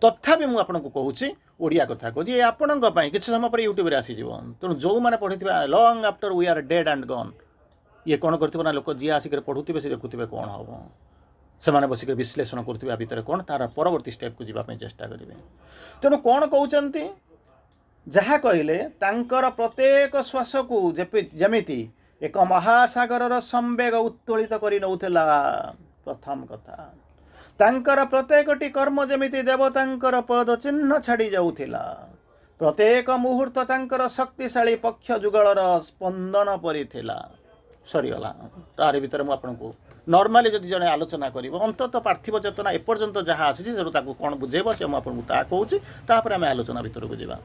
ତଥାପି ମୁଁ ଆପଣଙ୍କୁ କହୁଛି, ଓଡ଼ିଆ କଥା କହୁଛି, ଏ ଆପଣଙ୍କ ପାଇଁ କିଛି ସମୟ ପରେ ୟୁଟ୍ୟୁବରେ ଆସିଯିବ। ତେଣୁ ଯେଉଁମାନେ ପଢ଼ିଥିବା long after we are dead and gun, ଇଏ କ'ଣ କରିଥିବ ନା, ଲୋକ ଯିଏ ଆସିକରି ପଢ଼ୁଥିବେ ସେ ଦେଖୁଥିବେ କ'ଣ ହେବ। ସେମାନେ ବସିକରି ବିଶ୍ଳେଷଣ କରୁଥିବେ ଆ ଭିତରେ କ'ଣ, ତାର ପରବର୍ତ୍ତୀ ଷ୍ଟେପ୍କୁ ଯିବା ପାଇଁ ଚେଷ୍ଟା କରିବେ। ତେଣୁ କ'ଣ କହୁଛନ୍ତି? ଯାହା କହିଲେ, ତାଙ୍କର ପ୍ରତ୍ୟେକ ଶ୍ୱାସକୁ ଯେମିତି ଏକ ମହାସାଗରର ସମ୍ବେଗ ଉତ୍ତୋଳିତ କରି ନେଉଥିଲା। ପ୍ରଥମ କଥା, ତାଙ୍କର ପ୍ରତ୍ୟେକଟି କର୍ମ ଯେମିତି ଦେବତାଙ୍କର ପଦ ଚିହ୍ନ ଛାଡ଼ି ଯାଉଥିଲା। ପ୍ରତ୍ୟେକ ମୁହୂର୍ତ୍ତ ତାଙ୍କର ଶକ୍ତିଶାଳୀ ପକ୍ଷ ଯୁଗଳର ସ୍ପନ୍ଦନ ପରି ଥିଲା। ସରିଗଲା। ତାରି ଭିତରେ ମୁଁ ଆପଣଙ୍କୁ ନର୍ମାଲି ଯଦି ଜଣେ ଆଲୋଚନା କରିବ, ଅନ୍ତତଃ ପାର୍ଥିବ ଚେତନା ଏପର୍ଯ୍ୟନ୍ତ ଯାହା ଆସିଛି ସେଠୁ ତାକୁ କ'ଣ ବୁଝେଇବ, ସେ ମୁଁ ଆପଣଙ୍କୁ ତାହା କହୁଛି। ତାପରେ ଆମେ ଆଲୋଚନା ଭିତରକୁ ଯିବା।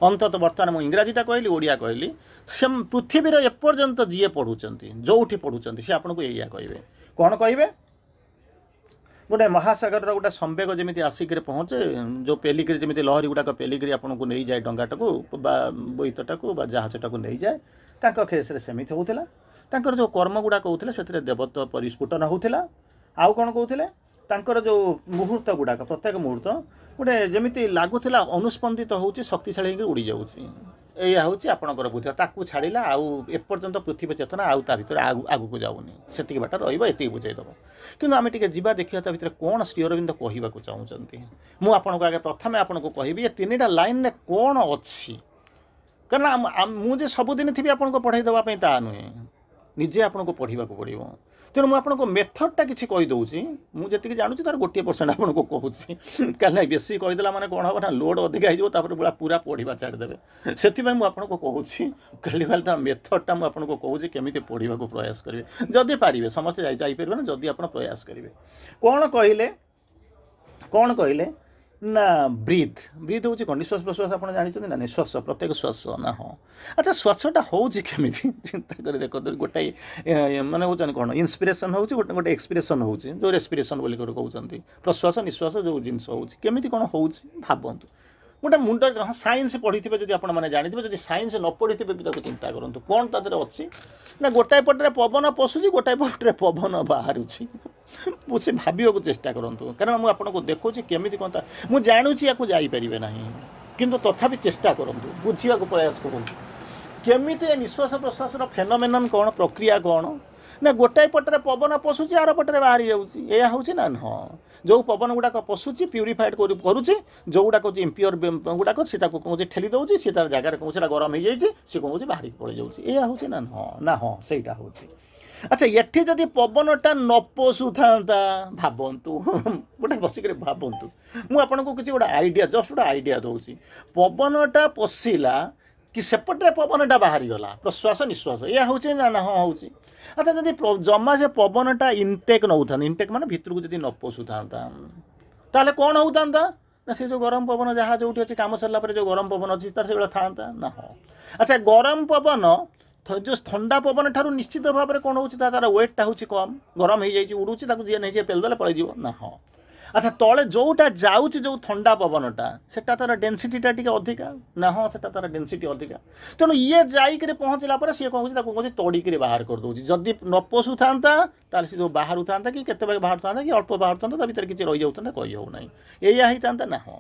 ଅନ୍ତତଃ ବର୍ତ୍ତମାନ ମୁଁ ଇଂରାଜୀଟା କହିଲି, ଓଡ଼ିଆ କହିଲି। ସେ ପୃଥିବୀର ଏପର୍ଯ୍ୟନ୍ତ ଯିଏ ପଢ଼ୁଛନ୍ତି, ଯେଉଁଠି ପଢ଼ୁଛନ୍ତି, ସେ ଆପଣଙ୍କୁ ଏଇଆ କହିବେ। କ'ଣ କହିବେ? ଗୋଟେ ମହାସାଗରର ଗୋଟେ ସମ୍ବେଗ ଯେମିତି ଆସିକରି ପହଞ୍ଚେ, ଯେଉଁ ପେଲିକିରି ଯେମିତି ଲହରୀ ଗୁଡ଼ାକ ପେଲିକିରି ଆପଣଙ୍କୁ ନେଇଯାଏ, ଡଙ୍ଗାଟାକୁ ବା ବୋଇତଟାକୁ ବା ଜାହାଜଟାକୁ ନେଇଯାଏ, ତାଙ୍କ କେସ୍ରେ ସେମିତି ହେଉଥିଲା। ତାଙ୍କର ଯେଉଁ କର୍ମ ଗୁଡ଼ାକ କହୁଥିଲେ ସେଥିରେ ଦେବତ୍ୱ ପରିସ୍ଫୁଟନ ହେଉଥିଲା। ଆଉ କ'ଣ କହୁଥିଲେ? ତାଙ୍କର ଯେଉଁ ମୁହୂର୍ତ୍ତ ଗୁଡ଼ାକ, ପ୍ରତ୍ୟେକ ମୁହୂର୍ତ୍ତ ଗୋଟେ ଯେମିତି ଲାଗୁଥିଲା ଅନୁସ୍ପନ୍ଦିତ ହେଉଛି, ଶକ୍ତିଶାଳୀ ହେଇକି ଉଡ଼ି ଯାଉଛି। ଏଇଆ ହେଉଛି ଆପଣଙ୍କର ବୁଝ। ତାକୁ ଛାଡ଼ିଲା ଆଉ ଏପର୍ଯ୍ୟନ୍ତ ପୃଥିବୀ ଚେତନା ଆଉ ତା ଭିତରେ ଆଗକୁ ଯାଉନି। ସେତିକି ବାଟ ରହିବ, ଏତିକି ବୁଝେଇଦେବ। କିନ୍ତୁ ଆମେ ଟିକେ ଯିବା ଦେଖିବା ତା ଭିତରେ କ'ଣ ଶ୍ରୀ ଅରବିନ୍ଦ କହିବାକୁ ଚାହୁଁଛନ୍ତି। ମୁଁ ଆପଣଙ୍କୁ ଆଗେ ପ୍ରଥମେ ଆପଣଙ୍କୁ କହିବି ଏ 3ଟା ଲାଇନ୍ରେ କ'ଣ ଅଛି। କାରଣ ମୁଁ ଯେ ସବୁଦିନ ଥିବି ଆପଣଙ୍କୁ ପଢ଼ାଇ ଦେବା ପାଇଁ ତାହା ନୁହେଁ, ନିଜେ ଆପଣଙ୍କୁ ପଢ଼ିବାକୁ ପଡ଼ିବ। ତେଣୁ ମୁଁ ଆପଣଙ୍କୁ ମେଥଡ଼ଟା କିଛି କହିଦେଉଛି। ମୁଁ ଯେତିକି ଜାଣୁଛି ତାର 1% ଆପଣଙ୍କୁ କହୁଛି। କାରଣ ବେଶୀ କହିଦେଲା ମାନେ କ'ଣ ହେବ ନା, ଲୋଡ଼ ଅଧିକା ହେଇଯିବ, ତାପରେ ପୁରା ପଢ଼ିବା ଛାଡ଼ିଦେବେ। ସେଥିପାଇଁ ମୁଁ ଆପଣଙ୍କୁ କହୁଛି, ଖାଲି ତାର ମେଥଡ଼ଟା ମୁଁ ଆପଣଙ୍କୁ କହୁଛି, କେମିତି ପଢ଼ିବାକୁ ପ୍ରୟାସ କରିବେ ଯଦି ପାରିବେ। ସମସ୍ତେ ଯାଇପାରିବେ ନା ଯଦି ଆପଣ ପ୍ରୟାସ କରିବେ। କ'ଣ କହିଲେ ନା, ବ୍ରିଥ୍ ହେଉଛି କ'ଣ? ନିଶ୍ୱାସ ପ୍ରଶ୍ୱାସ ଆପଣ ଜାଣିଛନ୍ତି ନା? ନିଶ୍ୱାସ, ପ୍ରତ୍ୟେକ ଶ୍ୱାସ ନା? ହଁ। ଆଚ୍ଛା, ଶ୍ୱାସଟା ହେଉଛି କେମିତି ଚିନ୍ତା କରି ଦେଖନ୍ତୁ। ଗୋଟାଏ ମାନେ ହେଉଛନ୍ତି କ'ଣ, ଇନ୍ସପିରେସନ୍ ହେଉଛି, ଗୋଟେ ଏକ୍ସପିରେସନ୍ ହେଉଛି, ଯେଉଁ ରେସ୍ପିରେସନ୍ ବୋଲି କହୁଛନ୍ତି। ପ୍ରଶ୍ୱାସ ନିଶ୍ୱାସ ଯେଉଁ ଜିନିଷ ହେଉଛି, କେମିତି କ'ଣ ହେଉଛି ଭାବନ୍ତୁ। ଗୋଟେ ମୁଣ୍ଡ, ହଁ ସାଇନ୍ସ ପଢ଼ିଥିବେ ଯଦି ଆପଣମାନେ ଜାଣିଥିବେ, ଯଦି ସାଇନ୍ସ ନ ପଢ଼ିଥିବେ ବି ତାକୁ ଚିନ୍ତା କରନ୍ତୁ। କ'ଣ ତା ଦେହରେ ଅଛି ନା, ଗୋଟାଏ ପଟରେ ପବନ ପଶୁଛି, ଗୋଟାଏ ପଟରେ ପବନ ବାହାରୁଛି। ସେ ଭାବିବାକୁ ଚେଷ୍ଟା କରନ୍ତୁ। କାରଣ ମୁଁ ଆପଣଙ୍କୁ ଦେଖୁଛି କେମିତି କ'ଣ, ମୁଁ ଜାଣୁଛି ୟାକୁ ଯାଇପାରିବେ ନାହିଁ, କିନ୍ତୁ ତଥାପି ଚେଷ୍ଟା କରନ୍ତୁ, ବୁଝିବାକୁ ପ୍ରୟାସ କରନ୍ତୁ। କେମିତି ଏ ନିଶ୍ୱାସ ପ୍ରଶ୍ୱାସର ଫେନୋମେନନ୍ କ'ଣ, ପ୍ରକ୍ରିୟା କ'ଣ, ନା ଗୋଟାଏ ପଟରେ ପବନ ପଶୁଛି ଆର ପଟରେ ବାହାରି ଯାଉଛି, ଏଇଆ ହେଉଛି ନା? ହଁ, ଯେଉଁ ପବନ ଗୁଡ଼ାକ ପଶୁଛି ପ୍ୟୁରିଫାଏଡ୍ କରୁଛି, ଯେଉଁଗୁଡ଼ାକ ହେଉଛି ଇମ୍ପିଓର ଗୁଡ଼ାକ ସେ ତାକୁ କହୁଛି ଠେଲି ଦେଉଛି, ସେ ତାର ଜାଗାରେ କହୁଛି ସେଇଟା ଗରମ ହେଇଯାଇଛି, ସେ କହୁଛି ବାହାରିକି ପଳେଇ ଯାଉଛି, ଏଇଆ ହେଉଛି ନା? ହଁ ନା, ହଁ ସେଇଟା ହେଉଛି। ଆଚ୍ଛା, ଏଠି ଯଦି ପବନଟା ନ ପଶୁଥାନ୍ତା, ଭାବନ୍ତୁ ଗୋଟେ ବସିକରି ଭାବନ୍ତୁ, ମୁଁ ଆପଣଙ୍କୁ କିଛି ଗୋଟେ ଆଇଡ଼ିଆ, ଜଷ୍ଟ ଗୋଟେ ଆଇଡ଼ିଆ ଦେଉଛି। ପବନଟା ପଶିଲା କି ସେପଟରେ ପବନଟା ବାହାରିଗଲା, ପ୍ରଶ୍ୱାସ ନିଶ୍ୱାସ, ଏଇଆ ହେଉଛି ନା? ନା ହଁ ହେଉଛି। ଆଚ୍ଛା, ଯଦି ଜମା ସେ ପବନଟା ଇନଟେକ୍ ନେଉଥାନ୍ତା, ଇନଟେକ୍ ମାନେ ଭିତରକୁ ଯଦି ନ ପଶୁଥାନ୍ତା, ତାହେଲେ କ'ଣ ହେଉଥାନ୍ତା? ନା ସେ ଯେଉଁ ଗରମ ପବନ ଯାହା ଯେଉଁଠି ଅଛି କାମ ସରିଲା ପରେ ଯେଉଁ ଗରମ ପବନ ଅଛି ତାର ସେଭଳିଆ ଥାନ୍ତା ନା? ହଁ। ଆଚ୍ଛା, ଗରମ ପବନ ଯେଉଁ ଥଣ୍ଡା ପବନ ଠାରୁ ନିଶ୍ଚିତ ଭାବରେ କ'ଣ ହେଉଛି, ତାର ୱେଟ୍ଟା ହେଉଛି କମ୍, ଗରମ ହେଇଯାଇଛି, ଉଡ଼ୁଛି, ତାକୁ ଯିଏ ନେଇଯିଏ ପେଲିଦେଲେ ପଳେଇଯିବ ନା? ହଁ। ଆଚ୍ଛା, ତଳେ ଯେଉଁଟା ଯାଉଛି ଯେଉଁ ଥଣ୍ଡା ପବନଟା ସେଟା ତାର ଡେନ୍ସିଟିଟା ଟିକେ ଅଧିକା ନା? ହଁ, ସେଟା ତାର ଡେନ୍ସିଟି ଅଧିକା। ତେଣୁ ଇଏ ଯାଇକରି ପହଞ୍ଚିଲା ପରେ ସିଏ କ'ଣ କହୁଛି, ତାକୁ କହୁଛି ତଡ଼ିକିରି ବାହାର କରିଦେଉଛି। ଯଦି ନ ପଶୁଥାନ୍ତା ତାହେଲେ ସେ ଯେଉଁ ବାହାରୁଥାନ୍ତା କି କେତେ ବାହାରୁଥାନ୍ତା କି ଅଳ୍ପ ବାହାରୁଥାନ୍ତା, ତା ଭିତରେ କିଛି ରହିଯାଉଥାନ୍ତା, କହି ହେଉନାହିଁ, ଏଇଆ ହେଇଥାନ୍ତା ନା? ହଁ।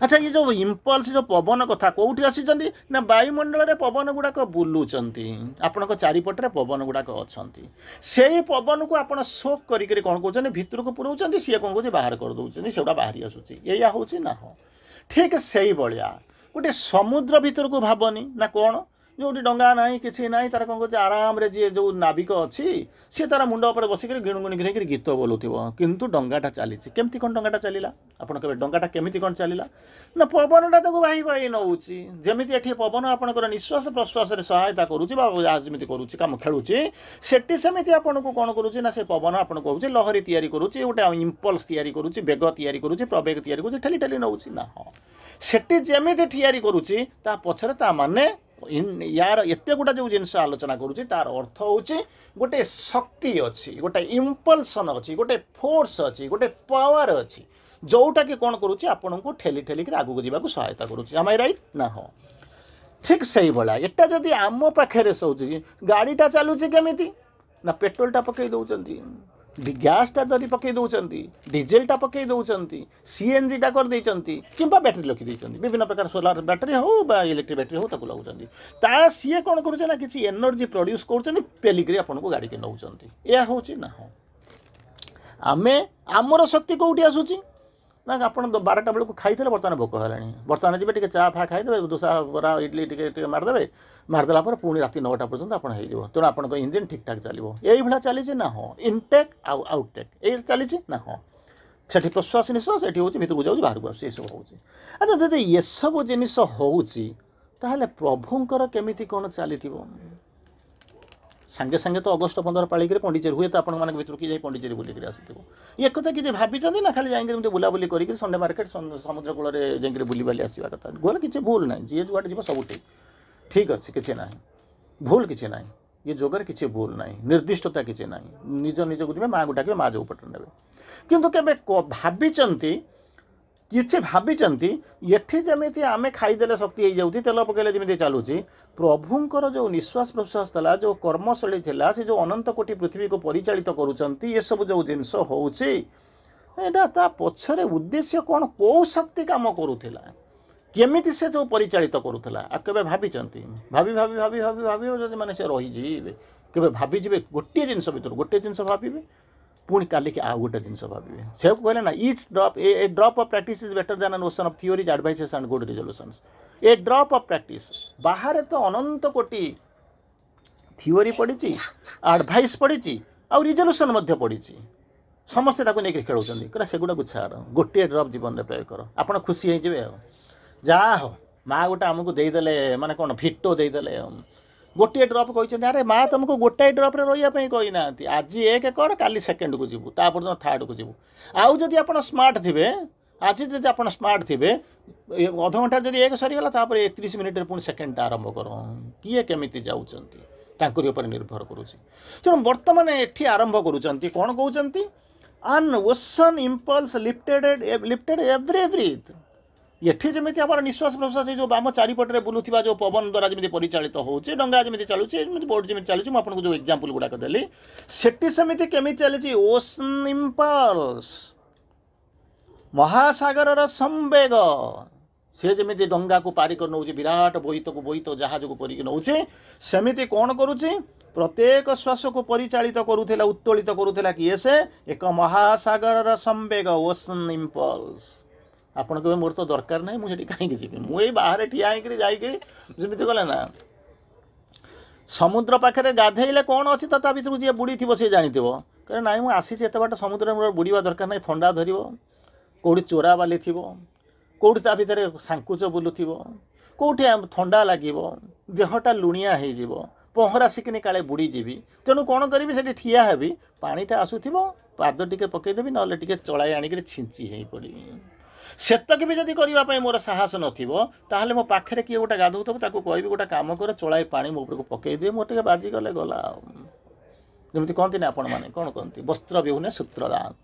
ଆଚ୍ଛା, ଇଏ ଯେଉଁ ଇମ୍ପଲ୍ସ ଯେଉଁ ପବନ କଥା କେଉଁଠି ଆସିଛନ୍ତି ନା ବାୟୁମଣ୍ଡଳରେ ପବନ ଗୁଡ଼ାକ ବୁଲୁଛନ୍ତି, ଆପଣଙ୍କ ଚାରିପଟରେ ପବନ ଗୁଡ଼ାକ ଅଛନ୍ତି, ସେଇ ପବନକୁ ଆପଣ ସୋକ୍ କରିକି କ'ଣ କରୁଛନ୍ତି, ଭିତରକୁ ପୁରଉଛନ୍ତି, ସିଏ କ'ଣ କହୁଛି ବାହାର କରିଦେଉଛନ୍ତି, ସେଗୁଡ଼ା ବାହାରି ଆସୁଛି, ଏଇଆ ହେଉଛି ନା? ହଁ। ଠିକ୍ ସେଇଭଳିଆ ଗୋଟେ ସମୁଦ୍ର ଭିତରକୁ ଭାବନି ନା, କ'ଣ ଯେଉଁଠି ଡଙ୍ଗା ନାହିଁ କିଛି ନାହିଁ, ତାର କ'ଣ କରୁଛି ଆରାମରେ ଯିଏ ଯେଉଁ ନାବିକ ଅଛି ସିଏ ତାର ମୁଣ୍ଡ ଉପରେ ବସିକରି ଗିଣୁଗୁଣି ଘିରିକିରି ଗୀତ ବୋଲୁଥିବ, କିନ୍ତୁ ଡଙ୍ଗାଟା ଚାଲିଛି। କେମିତି କ'ଣ ଡଙ୍ଗାଟା ଚାଲିଲା? ଆପଣ କେବେ ଡଙ୍ଗାଟା କେମିତି କ'ଣ ଚାଲିଲା? ନା ପବନଟା ତାକୁ ବାହି ବାହି ନେଉଛି, ଯେମିତି ଏଠି ପବନ ଆପଣଙ୍କର ନିଶ୍ୱାସ ପ୍ରଶ୍ୱାସରେ ସହାୟତା କରୁଛି ବା ଯେମିତି କରୁଛି କାମ ଖେଳୁଛି, ସେଠି ସେମିତି ଆପଣଙ୍କୁ କ'ଣ କରୁଛି ନା ସେ ପବନ ଆପଣଙ୍କୁ କହୁଛି ଲହରୀ ତିଆରି କରୁଛି, ଗୋଟେ ଇମ୍ପଲ୍ସ ତିଆରି କରୁଛି, ବେଗ ତିଆରି କରୁଛି, ପ୍ରବେଗ ତିଆରି କରୁଛି, ଠେଲି ଠେଲି ନେଉଛି ନା? ହଁ। ସେଠି ଯେମିତି ତିଆରି କରୁଛି ତା ପଛରେ ତା ମାନେ ୟାର ଏତେ ଗୁଡ଼ା ଯେଉଁ ଜିନିଷ ଆଲୋଚନା କରୁଛି ତାର ଅର୍ଥ ହେଉଛି ଗୋଟେ ଶକ୍ତି ଅଛି, ଗୋଟେ ଇମ୍ପଲ୍ସନ୍ ଅଛି, ଗୋଟେ ଫୋର୍ସ ଅଛି, ଗୋଟେ ପାୱାର ଅଛି, ଯେଉଁଟାକି କ'ଣ କରୁଛି ଆପଣଙ୍କୁ ଠେଲି ଠେଲିକି ଆଗକୁ ଯିବାକୁ ସହାୟତା କରୁଛି। ଆମ ରାଇଟ୍ ନା? ହଁ। ଠିକ୍ ସେଇଭଳିଆ ଏଟା ଯଦି ଆମ ପାଖରେ ସଉଛି, ଗାଡ଼ିଟା ଚାଲୁଛି କେମିତି ନା ପେଟ୍ରୋଲଟା ପକାଇ ଦେଉଛନ୍ତି, ଗ୍ୟାସ୍ଟା ଯଦି ପକାଇ ଦେଉଛନ୍ତି, ଡିଜେଲଟା ପକାଇ ଦେଉଛନ୍ତି, ସିଏନ୍ଜିଟା କରିଦେଇଛନ୍ତି, କିମ୍ବା ବ୍ୟାଟେରୀ ରଖିଦେଇଛନ୍ତି, ବିଭିନ୍ନ ପ୍ରକାର ସୋଲାର ବ୍ୟାଟେରୀ ହେଉ ବା ଇଲେକ୍ଟ୍ରିକ୍ ବ୍ୟାଟେରୀ ହେଉ ତାକୁ ଲାଗୁଛନ୍ତି, ତା ସିଏ କ'ଣ କରୁଛି ନା କିଛି ଏନର୍ଜି ପ୍ରଡ୍ୟୁସ୍ କରୁଛନ୍ତି, ପେଲିକିରି ଆପଣଙ୍କୁ ଗାଡ଼ିକି ନେଉଛନ୍ତି, ଏହା ହେଉଛି ନା? ହଁ। ଆମର ଶକ୍ତି କେଉଁଠି ଆସୁଛି ନା ଆପଣ 12ଟା ବେଳକୁ ଖାଇଥିଲେ, ବର୍ତ୍ତମାନ ଭୋକ ହେଲାଣି, ବର୍ତ୍ତମାନ ଯିବେ ଟିକେ ଚା ଫା ଖାଇଦେବେ, ଦୋସା ବରା ଇଡଲି ଟିକେ ଟିକେ ମାରିଦେଲା ପରେ ପୁଣି ରାତି 9ଟା ପର୍ଯ୍ୟନ୍ତ ଆପଣ ହେଇଯିବ, ତେଣୁ ଆପଣଙ୍କ ଇଞ୍ଜିନ୍ ଠିକ୍ଠାକ୍ ଚାଲିବ, ଏଇଭଳିଆ ଚାଲିଛି ନା? ହଁ। ଇନଟେକ୍ ଆଉ ଆଉଟଟେକ୍ ଏଇ ଚାଲିଛି ନା? ହଁ। ସେଠି ପ୍ରଶ୍ୱାସ ନିଶ୍ୱାସ, ଏଠି ହେଉଛି ଭିତରକୁ ଯାଉଛି ବାହାରକୁ ଆସୁଛି, ଏସବୁ ହେଉଛି। ଆଚ୍ଛା, ଯଦି ଏସବୁ ଜିନିଷ ହେଉଛି ତାହେଲେ ପ୍ରଭୁଙ୍କର କେମିତି କ'ଣ ଚାଲିଥିବ? ସାଙ୍ଗେ ସାଙ୍ଗେ ତ ଅଗଷ୍ଟ 15 ପାଳିକରି ପଣ୍ଡିଚେରୀ ହୁଏ, ତ ଆପଣମାନଙ୍କ ଭିତରୁ କିଏ ଯାଇ ପଣ୍ଡିଚେରୀ ବୁଲିକରି ଆସିଥିବ, ଏ କଥା କିଛି ଭାବିଛନ୍ତି ନା? ଖାଲି ଯାଇକରି ଏମିତି ବୁଲାବୁଲି କରିକି ସଣ୍ଡେ ମାର୍କେଟ ସମୁଦ୍ର କୂଳରେ ଯାଇକରି ବୁଲିବାଲି ଆସିବା କଥା, ଗଲେ କିଛି ଭୁଲ ନାହିଁ, ଯିଏ ଯୁଆଡ଼େ ଯିବ ସବୁ ଠିକ୍ ଅଛି, କିଛି ନାହିଁ, ଭୁଲ କିଛି ନାହିଁ, ଏ ଯୋଗରେ କିଛି ଭୁଲ ନାହିଁ, ନିର୍ଦ୍ଦିଷ୍ଟତା କିଛି ନାହିଁ, ନିଜ ନିଜକୁ ଯିବେ, ମାଆକୁ ଡାକିବେ, ମା ଯେଉଁ ପଟରେ ନେବେ। କିନ୍ତୁ କେବେ କିଛି ଭାବିଛନ୍ତି ଏଠି ଯେମିତି ଆମେ ଖାଇଦେଲେ ଶକ୍ତି ହେଇଯାଉଛି, ତେଲ ପକାଇଲେ ଯେମିତି ଚାଲୁଛି, ପ୍ରଭୁଙ୍କର ଯେଉଁ ନିଶ୍ୱାସ ପ୍ରଶ୍ୱାସ ଥିଲା, ଯେଉଁ କର୍ମଶୈଳୀ ଥିଲା, ସେ ଯେଉଁ ଅନନ୍ତ କୋଟି ପୃଥିବୀକୁ ପରିଚାଳିତ କରୁଛନ୍ତି, ଏସବୁ ଯେଉଁ ଜିନିଷ ହେଉଛି, ଏଇଟା ତା ପଛରେ ଉଦ୍ଦେଶ୍ୟ କ'ଣ, କେଉଁ ଶକ୍ତି କାମ କରୁଥିଲା, କେମିତି ସେ ଯେଉଁ ପରିଚାଳିତ କରୁଥିଲା, ଆଉ କେବେ ଭାବିଛନ୍ତି? ଭାବି ଯଦି ମାନେ ସେ ରହିଯିବେ, କେବେ ଭାବିଯିବେ ଗୋଟିଏ ଜିନିଷ ଭିତରୁ ଗୋଟିଏ ଜିନିଷ ଭାବିବେ, ପୁଣି କାଲିକି ଆଉ ଗୋଟେ ଜିନିଷ ଭାବିବେ, ସେକୁ କହିଲେ ନା each drop a drop of practice is better than an ocean of theories advices and good resolutions. A drop of practice, ବାହାରେ ତ ଅନନ୍ତ କୋଟି ଥିଓରି ପଡ଼ିଛି, ଆଡଭାଇସ୍ ପଡ଼ିଛି, ଆଉ ରିଜଲ୍ୟୁସନ୍ ମଧ୍ୟ ପଡ଼ିଛି, ସମସ୍ତେ ତାକୁ ନେଇକି ଖେଳୁଛନ୍ତି, କହିଲେ ସେଗୁଡ଼ାକୁ ଛାଡ଼, ଗୋଟିଏ ଡ୍ରପ୍ ଜୀବନରେ ପ୍ରୟୋଗ କର, ଆପଣ ଖୁସି ହେଇଯିବେ। ଆଉ ଯାହା ହଉ ମା ଗୋଟେ ଆମକୁ ଦେଇଦେଲେ, ମାନେ କ'ଣ ଭିଟୋ ଦେଇଦେଲେ, ଗୋଟିଏ ଡ୍ରପ୍ କହିଛନ୍ତି, ଆରେ ମା ତୁମକୁ ଗୋଟାଏ ଡ୍ରପ୍ରେ ରହିବା ପାଇଁ କହିନାହାନ୍ତି, ଆଜି 1 କର, କାଲି 2କୁ ଯିବୁ, ତାପରଦିନ 3କୁ ଯିବୁ। ଆଉ ଯଦି ଆପଣ ସ୍ମାର୍ଟ ଥିବେ, ଆଜି ଯଦି ଆପଣ ସ୍ମାର୍ଟ ଥିବେ, ଅଧଘଣ୍ଟାରେ ଯଦି 1 ସରିଗଲା, ତାପରେ 31 ମିନିଟ୍ରେ ପୁଣି 2ଟା ଆରମ୍ଭ କର। କିଏ କେମିତି ଯାଉଛନ୍ତି ତାଙ୍କରି ଉପରେ ନିର୍ଭର କରୁଛି। ତେଣୁ ବର୍ତ୍ତମାନ ଏଠି ଆରମ୍ଭ କରୁଛନ୍ତି, କ'ଣ କହୁଛନ୍ତି, ଆନ୍ ଓସନ୍ ଇମ୍ପଲ୍ସ ଲିଫ୍ଟେଡ୍ ଏଭ୍ରି ବ୍ରିଥ୍। ଏଠି ଯେମିତି ଆମର ନିଶ୍ୱାସ ପ୍ରଶ୍ୱାସ ଯେଉଁ ଆମ ଚାରିପଟରେ ବୁଲୁଥିବା ଯେଉଁ ପବନ ଦ୍ୱାରା ଯେମିତି ପରିଚାଳିତ ହେଉଛି, ଡଙ୍ଗା ଯେମିତି ଚାଲୁଛି, ଯେମିତି ବୋଟ୍ ଯେମିତି ଚାଲୁଛି, ମୁଁ ଆପଣଙ୍କୁ ଯେଉଁ ଏକ୍ଜାମ୍ପଲ୍ ଗୁଡ଼ାକ ଦେଲି, ସେଠି ସେମିତି କେମିତି ଚାଲିଛି, ଓସନ୍ ଇମ୍ପଲ୍ସ, ମହାସାଗରର ସମ୍ବେଗ, ସେ ଯେମିତି ଡଙ୍ଗାକୁ ପାରି କରି ନେଉଛି, ବିରାଟ ବୋଇତ ଜାହାଜକୁ ପରିକି ନେଉଛି, ସେମିତି କ'ଣ କରୁଛି प्रत्येक श्वास को परिचालित करुला उत्तोलित करुला किए से एक महासागर संवेग ओशन इम्पल्स आपण कहे मोर तो दरकार नहीं मुझे कहीं जी मुझे बाहर ठिया होमती गले ना समुद्र पाखे गाधेले कौन अच्छी ता भर जी बुड़ी थी सी जानी कहे ना मुझे आसी एत बाट समुद्र मोर बुड़वा दरकार नहीं थंडा धर कौटी चोरा बाली थी कौटी ता भर सांकुच बुलूब कौटी थंडा लगे देहटा लुणिया हो पहरा शिखनी काले बुड़ी जीवी तेणु कौन करी से ठिया हेबी पानीटा आसुव पाद टिके पकईदेवी ना टे चलाई आणिक छिंची हो पड़ी सेतक भी जदि करने मोर साहस नाले मो पाखे किए गोटे गाधौव ताको कहि गोटे कम कर चलाई पा मो उपरको पकईदे मोर टे बाजिगले गला जमी कहती आपण मैंने कौन कहती वस्त्र विहुने सूत्रदान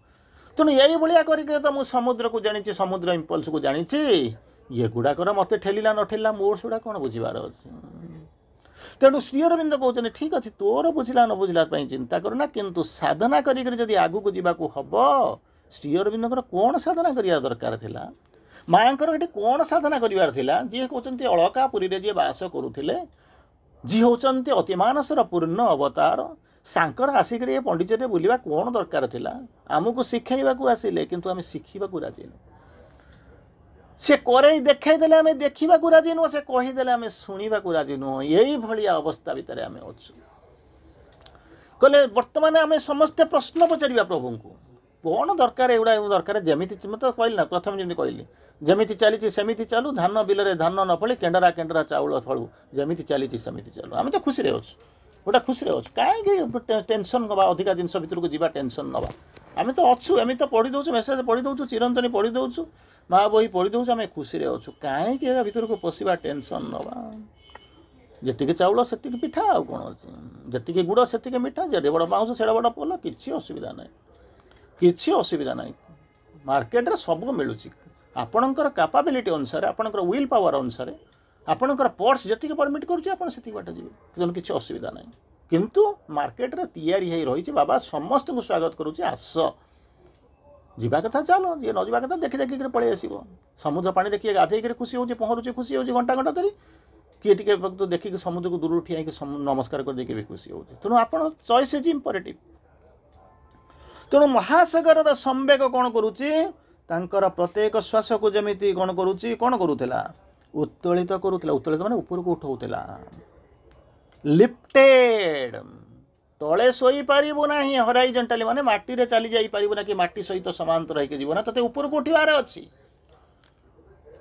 तेणु यही भाया करके तो मुझे समुद्र को जानी समुद्र इम्पल्स को जानी ये गुड़ाकर मत ठेला न ठेला मोर सुड़ा कौन बुझार अच्छे तेणु श्री अरविंद कहते ठीक अच्छे तोर बुझला न बुझला चिंता करना किंतु साधना करी आगू को जावाक हम श्री अरविंद कौन साधना करने दरकार थिला माँ ये कौन साधना करार जी कहते अलकापुरी जी बास करुले जी होती अतिमानसर पूर्ण अवतार सांकर आसिक पंडिचेरी बुलवा कौन दरकार थिला आमको शिखाइबा आसिले किंतु आम शिखा राजी से करे देखईदे आम देखा राजी नुह से कहीदे आम शुणा राजी नुह यही भाया अवस्था भितर आम अच्छु कहले बर्तमान आम समस्ते प्रश्न पचार प्रभु को कौन दरकार एगुड़ा दरकार जमी मत कहली ना प्रथम जमी कहली जमी चली सेमती चलू धान बिल धान न फली केंडरा केंडरा चाउल फलू जमी चली सेमती चलू आम तो खुशी अच्छु गोटा खुशी अच्छु कहीं टेंशन नवा अधिका जिन भर को जा टेंशन नवा आम तो अच्छु एम तो पढ़ी दौचु मेसेज पढ़ी दौचु चिरंतनी पढ़ी दौचु माँ बही पढ़ी दौचु आम खुशी अच्छु कहीं भर को पशा टेंशन नवा जी चाउल से पिठा आ कौन अच्छे जी गुड़ से मिठा जे बड़ बाउंस से बड़ पोल कि असुविधा ना किसी असुविधा ना मार्केट रे सब मिलूँ आपणकर कैपेबिलिटी अनुसार आपणकर विल पावर अनुसार आपणकर पर्स जी परमिट करुँचे बाट जी किसी असुविधा ना किंतु मार्केट रे तैयारी रही बाबा समस्त को स्वागत करुँचे आस जीवा कथा चलो जी न जावा कथा देखी देखिक पलि आस समुद्र पानी किए गाधे खुशी होची पहरुचे खुशी होची घंटा घंटा धरी किए टे देखिक समुद्र को दूर ठिया नमस्कार कर भी खुशी होची तेणु आपण चॉइस इज इंपोर्टेंट तेणु महासागर संवेग कौन करुच्ची प्रत्येक श्वास को जमी कौन करुच्ची कौन करुला उत्तोलित करुला उत्तोलित माने ऊपर को उठाऊला लिफ्टेड तले शोई पारिबु नाही हॉरिजॉन्टली माने माटी रे चली जाई पारिबु ना कि माटी सहित समांतर होइके जीवन तते ऊपर को उठिबार अछि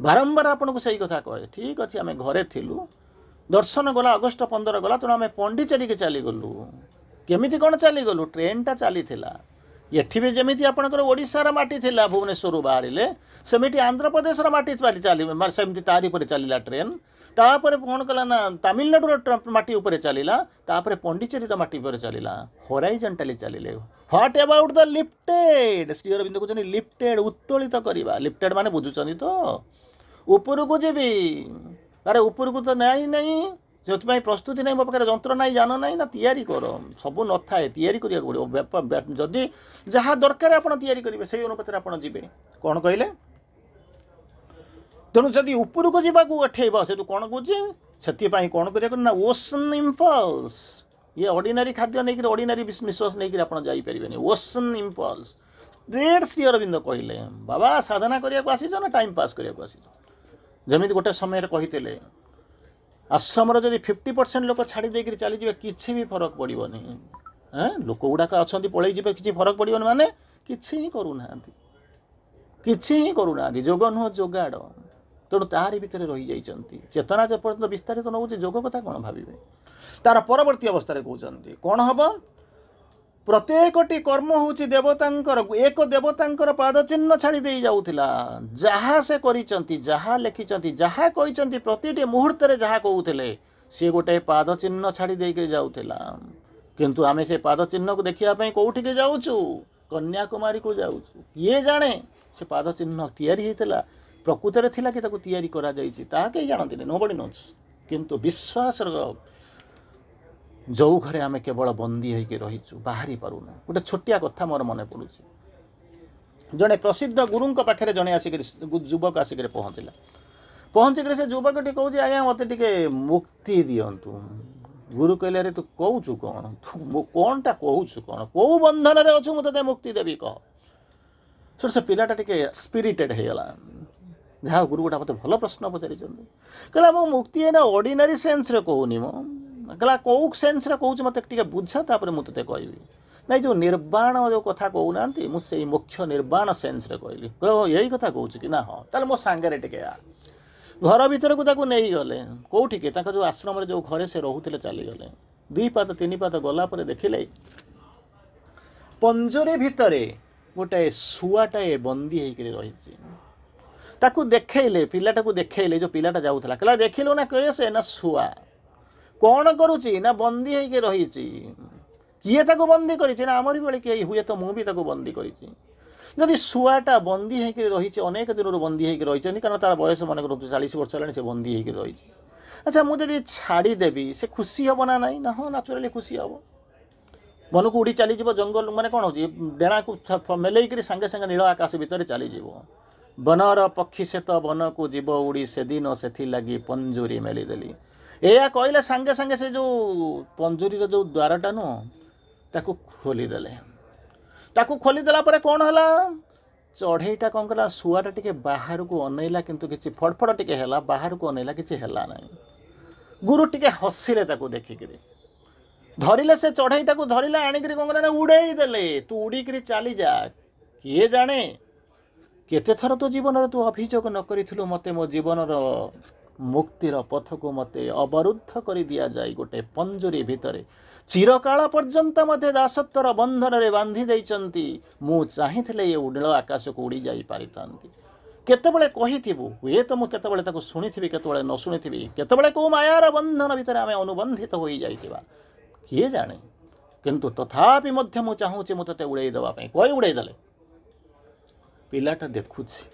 बारंबार आपन को सही कथा कहे ठीक अछि आमे घरे थिलु दर्शन गला अगस्त 15 गला तेणु आमे पंडिचेरी के चली गलु केमिति कोन चली गलु ट्रेन टा चली थिला एठी भी जमी आपंकर ओडिशार माटी थिला भुवनेश्वर बाहर सेमिटी आंध्र प्रदेश माटी चली सेमती तारी पर चलला ट्रेन तापर कौन कला ना तमिलनाडु माटी उपर चलला तापर पंडिचेरी माटी पर चलला हॉरिजॉन्टली चलिले what about the lifted Shri Aurobindo कहते लिफ्टेड उत्तोलित करवा लिफ्टेड माने बुझुचंदी तो ऊपर को जीवी अरे ऊपर को तो नहीं से प्रस्तुति नहीं मो पाखे जंत्र ना जान ना ना तैयारी कर सब न थाए तैयारी करिया पड़ो जदि जहाँ दरकार आप तैयारी करेंगे से अनुपात आप जी कौन कहले तेणु जदि ऊपर को जावाक उठेब से कौन कहे कौन करना ओशन इम्पल्स ये ऑर्डिनरी खाद्य नहीं ऑर्डिनरी विश्वास नहीं आप जापरें ocean impulse straight Shri Aurobindo कहले बाबा साधना करने को आसीच ना टाइम पास करने को आसीच जमी गोटे समय कहते आश्रम जदि 50% लोक छाड़ी देकर चली जाए किसी भी फरक पड़ोनी लोक गुड़ाक अच्छा पलि जी किसी फरक पड़ोनी माने किसी ही करूना जोग नुह जोगाड़ तेणु तार भितर रही जाइए चेतना जो पर्यटन विस्तारित नौ जोग कथा कौन भावे तार परवर्ती अवस्था कहते कौन हम प्रत्येकटी कर्म हूँ देवतांकर एक देवतांकर पाद चिन्ह छाड़ी दे जाऊला जहाँ से करिसंती जहाँ लिखिसंती जहाँ कहिसंती प्रतिटी मुहूर्त रे जहाँ कहूले सी गोटे पाद चिन्ह छाड़ी देके जाऊला किंतु आमे से पाद चिन्ह को देखिया कौटिके जाऊचु कन्याकुमारी को जाऊचु ये जाने से पाद चिन्ह तैयारी होता प्रकृत रे थिला कि ताको तैयारी करा जाइछि ता के जानते नोबडी नोस किंतु विश्वास जो घरे आमे केवल बंदी होइके रहीचु बाहरी पारुना गोटे छोटिया कथा मोर मन पड़ू जड़े प्रसिद्ध गुरु पाखे जड़े आसिक युवक आसिक पहुँचला पहुँचिक से युवक टी कहे आज्ञा मत टे मुक्ति दिंतु गुरु कहले अरे तू कहूचु कौन तू कौनटा कहूचु कौन कौ बंधन रे अच्छु मुझे मुक्ति देवी कह से पिलाटा टिके स्पिरिटेड हो गला जहाँ गुरु गोटा मत भल प्रश्न पचारि कहला मो मुक्ति एना ऑर्डिनरी सेंस रे कहूनी मो कहला कौ सेंस रे कहूच मत टिके बुझा तापर मु तते कहबी नहीं जो निर्वाण जो कथा कहूना मुझे मुख्य निर्वाण सेंस रे कहली यही कथा कहूँ कि ना हाँ ताले मो सांगे टिके आ घर भीतर को नहीं गले कौटी के जो आश्रम जो घरे से रोते चलीगले 2 पाद 3 पाद गलापर देखिले पंजरे भितर गोटे शुआटाए बंदी होकर रही ताकू देखले पिलाटा को देखले जो पिलाटा जाऊला कहला देखिलु ना कैसे ना शुआ कौन करुच्ची ना बंदी होकर रही किए ताको बंदी करी ना आमरी बेले किए हुए तो मुझे भी बंदी करी जदि शुआटा बंदी होकर रही अनेक दिन बंदी होकर रही कारण तार बयस मन कर 40 वर्ष है से बंदी होकर रही अच्छा मुझे छाड़देवी से खुशी हम ना ना हाँ नाचुराली खुशी हम मन को उड़ी चलीज जंगल माने कौन हो डेणा को मेलैक सांगे सांगे नील आकाश भितर चलीज बनर पक्षी से तो बन को जीव उड़ी से दिन से लगी पंजुरी मेलीदेली या कहले सांगे सांगे से जो पंजुरी जो द्वारटा नुह ताकू खोलीदेले ताकू खोलीदेला पर कौन है चढ़ईटा कौन कला शुआटा टिके बाहर को अनैला किंतु किसी फड़फड़ टिके हैला बाहर को अनैला किसी हैला नहीं गुरु टिके हसिले ताकू देखिक धरिले से चढ़ईटा को धरिले आनिक कौन कला उड़ेई देले तू उड़ीक चली जा किए जाने केते थर तो जीवन तू अभियोग न करिथिलु मते मो जीवन मुक्तिर पथ को मते अवरुद्ध कर दिया जाए गोटे पंजुरी भितर चिरकाल पर्यंत मते दासत्वर बंधन रे बांधी देइचंती मु चाहिथिले ये उड़ील आकाश को उड़ी जाई पारितांती केतेबेले कहिथिबु हुए तो मु केतेबेले ताको सुनिथिबि केतेबेले न सुनिथिबि केतेबेले को मायार बंधन भितर आमे अनुबंधित होई जाइतिबा किए जाने किंतु तथापि मध्य मु चाहूची मु तते उड़ेई दबा पई कोई उड़ेई दले पिलाटा देखुछि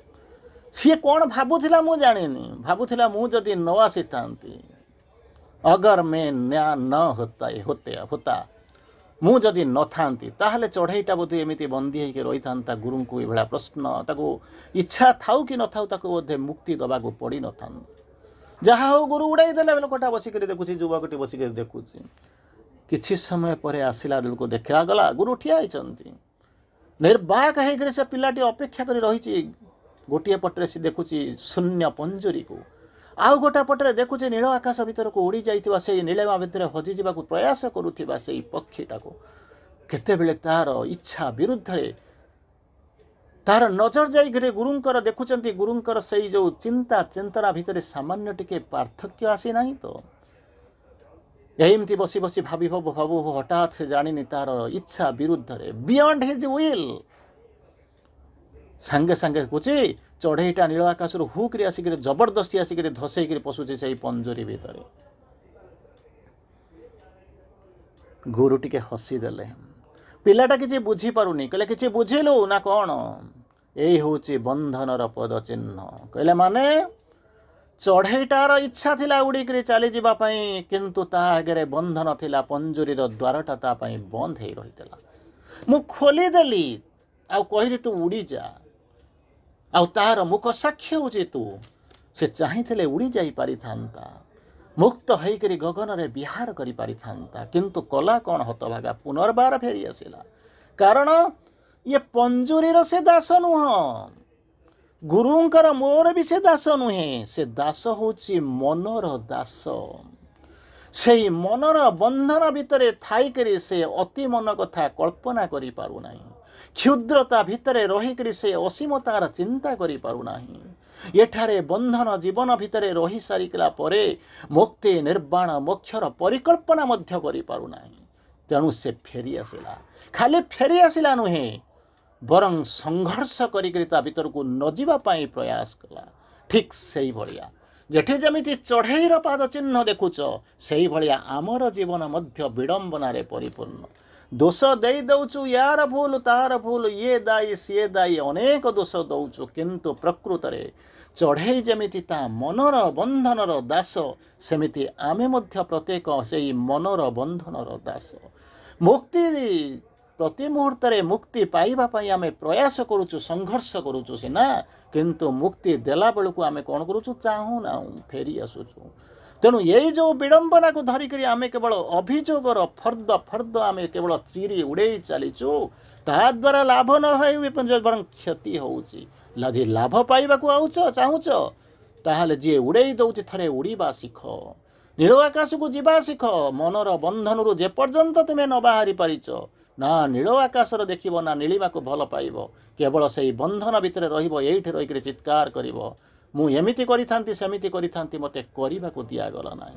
सी कौन भावुला मु जानी भावुला मु जदि न आसी थांती अगर मैं न होता मु जदि न थांती ताहले चढ़ईटा बोधे एमती बंदी होकर रही था गुरु को ये प्रश्न ताको इच्छा थाउ कि न थाउ ताको बोधे मुक्ति दबा को पड़ी न था जहा हो गुरु उड़ाई देला लोकटा बसिक देखुची युवकटी बसिक देखुची किछि समय पर आसला को देखा गला गुरु ठिया होती निर्वाक होकर से पिलाटी अपेक्षा कर रही गोटे पटे से देखुची शून्य पंजुरी को आउ गोटा पटे देखुचे नील आकाश भितर को उड़ी जाइतिबा से नीलिमा भितर हजि जावा प्रयास करुथिबा से पक्षीटा को केतेबेले तार इच्छा विरुद्ध तार नजर जाइगरे गुरुंकर देखुचंती गुरुंकर से जो चिंता चिंतना भितर सामान्य टिके पार्थक्य आसी नाही तो एमती बसी बसी भावी भावु हठात से जानी तार इच्छा विरुद्ध बियॉन्ड हिज विल सांगे सांगे कुची चढ़ईटा नील आकाश हुक आसिक जबरदस्ती आसिक धसईक पशुचे से पंजुरी भितर गुरु टिके हसीदेले पिलाटा किसी बुझी पारुनी कहले किसी बुझिलु ना कौन यही हूँ बंधनर पद चिन्ह कहले माने चढ़ईटार इच्छा थिला उड़ीक चली जावाई किंतु ता आगे बंधन थिला पंजुरी द्वारटा ता बंद हो रही मु खोलीदेली आउ कहली तू उड़ी जा आउ तार मुख साक्षी हूँ तू से चाहिए उड़ी जाई पारि थांता मुक्त होकर गगन रे विहार करि पारि थांता किंतु कला कौन हतभागा पुनर्बार फेरी आसिला कारण ये पंजुरीर से दास नुह गुरुंकर मोर भी से दास नुहे से दास होची मनर दास से मनर बंधन भितर थाइकरी से अति मन कथा कल्पना करि पारु नाही क्षुद्रता भितर रहीकरी से असीमतार चिंता करि पारु नाही एठारे बंधन जीवन भितर रही सारिकला परे मुक्ति निर्वाण मोक्षर परिकल्पना मध्य करि पारु नाही तेणु से फेरी आसिला खाली फेरी आसिला नुहे बरं संघर्ष करिकरी ता भीतर को न जीवा पाई प्रयास कला ठीक से भलिया जेठी जमिति चढ़ईर पाद चिन्ह देखुच से भलिया आमर जीवन मध्य विडंबना रे परिपूर्ण दोष दे दौचु यार भूल तार भूल ये दायी सी दायी अनेक दोष दौचु किंतु प्रकृत रे चढ़ई जमिति ता मनर बंधनर दास सेमिति आमे मध्य प्रत्येक से मनर बंधनर दास मुक्ति प्रति मुहूर्त मुक्ति पाइबा पाई आमे प्रयास करुचु संघर्ष करुचु सीना किंतु मुक्ति देला बेलू आमे कौन करुचु चाहू ना फेरी आसुचु तेणु यही जो विडंबना को धरिक आम केवल अभियोगर फर्द फर्द आम केवल चिरी उड़े चलीचु ताद्वारा लाभ न हो बर क्षति होजी लाभ पाइबा आउच चाहूच ताहले जी उड़े दौच थरे उड़ीबा शिख नील आकाश को जीवा शिख मनर बंधन जे पर्यंत तुम्हें न बाहरी पारिच ना नील आकाशर देखिब ना नीलिमा को भल पाइब केवल से बंधन भितर रही रही चित्कार कर मु एमिति करिथांती सेमिति करिथांती मते करबाको दियागला नाही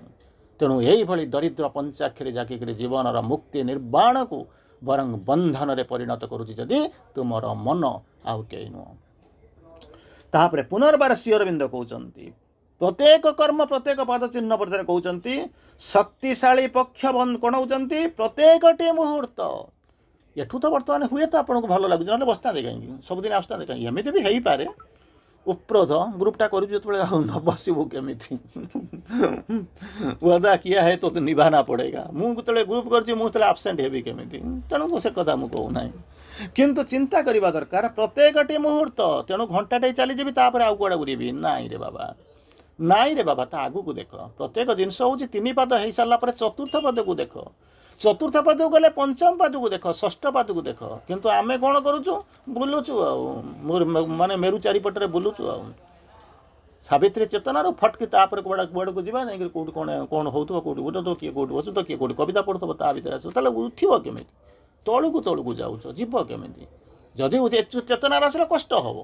तेणु यही दरिद्र पंचाक्षरी जाकिक जीवनर मुक्ति निर्वाण को बरं बंधन रे परिणत करुछि जदि तुमर मन आउ केही नुह। तापरे पुनर्बार श्री अरविंद कहउचंती प्रत्येक कर्म प्रत्येक पद चिन्ह पर कहउचंती शक्तिशाली पक्ष बंद कोन होउचंती प्रत्येकटी मुहूर्त एठू तो वर्तमान हुए तो आपको भल लगुच ना बसता कहीं सबुदिन आसता कहीं एमती भी हो पारे उपरोध ग्रुपटा कर न बसबू केमी वादा किया है तो निभाना पड़ेगा मुझे ग्रुप कर आबसेंट हेबी केमी तेणु से कथा मुझे कहूना किंतु चिंता करवा दरकार प्रत्येकटी मुहूर्त तेणु घंटाटे चलीजी आउ कड़ा बुरी नाई रे बाबा नाई रे बाबा ता आगू को देख प्रत्येक जिनस हूँ 3 पाद हो सारापर चतुर्थ पद को देख चतुर्थ पाद को गले पंचम पाद को देख षष्ठ पाद को देख किंतु आमे कौन करुचु बुलुचु माने मेरु चारिपटे बुलुचु सावित्री चेतनार फटकी तापर कुआड़ा को जीवा नहीं कौट कौन कौन होतो कौट उठ तो किए कौट बसु तो किए कौट कविता पढ़ुव ता भर आस उठिब केमी तलू जाऊच जीव केमी जदि चेतनार आसले कष्ट हम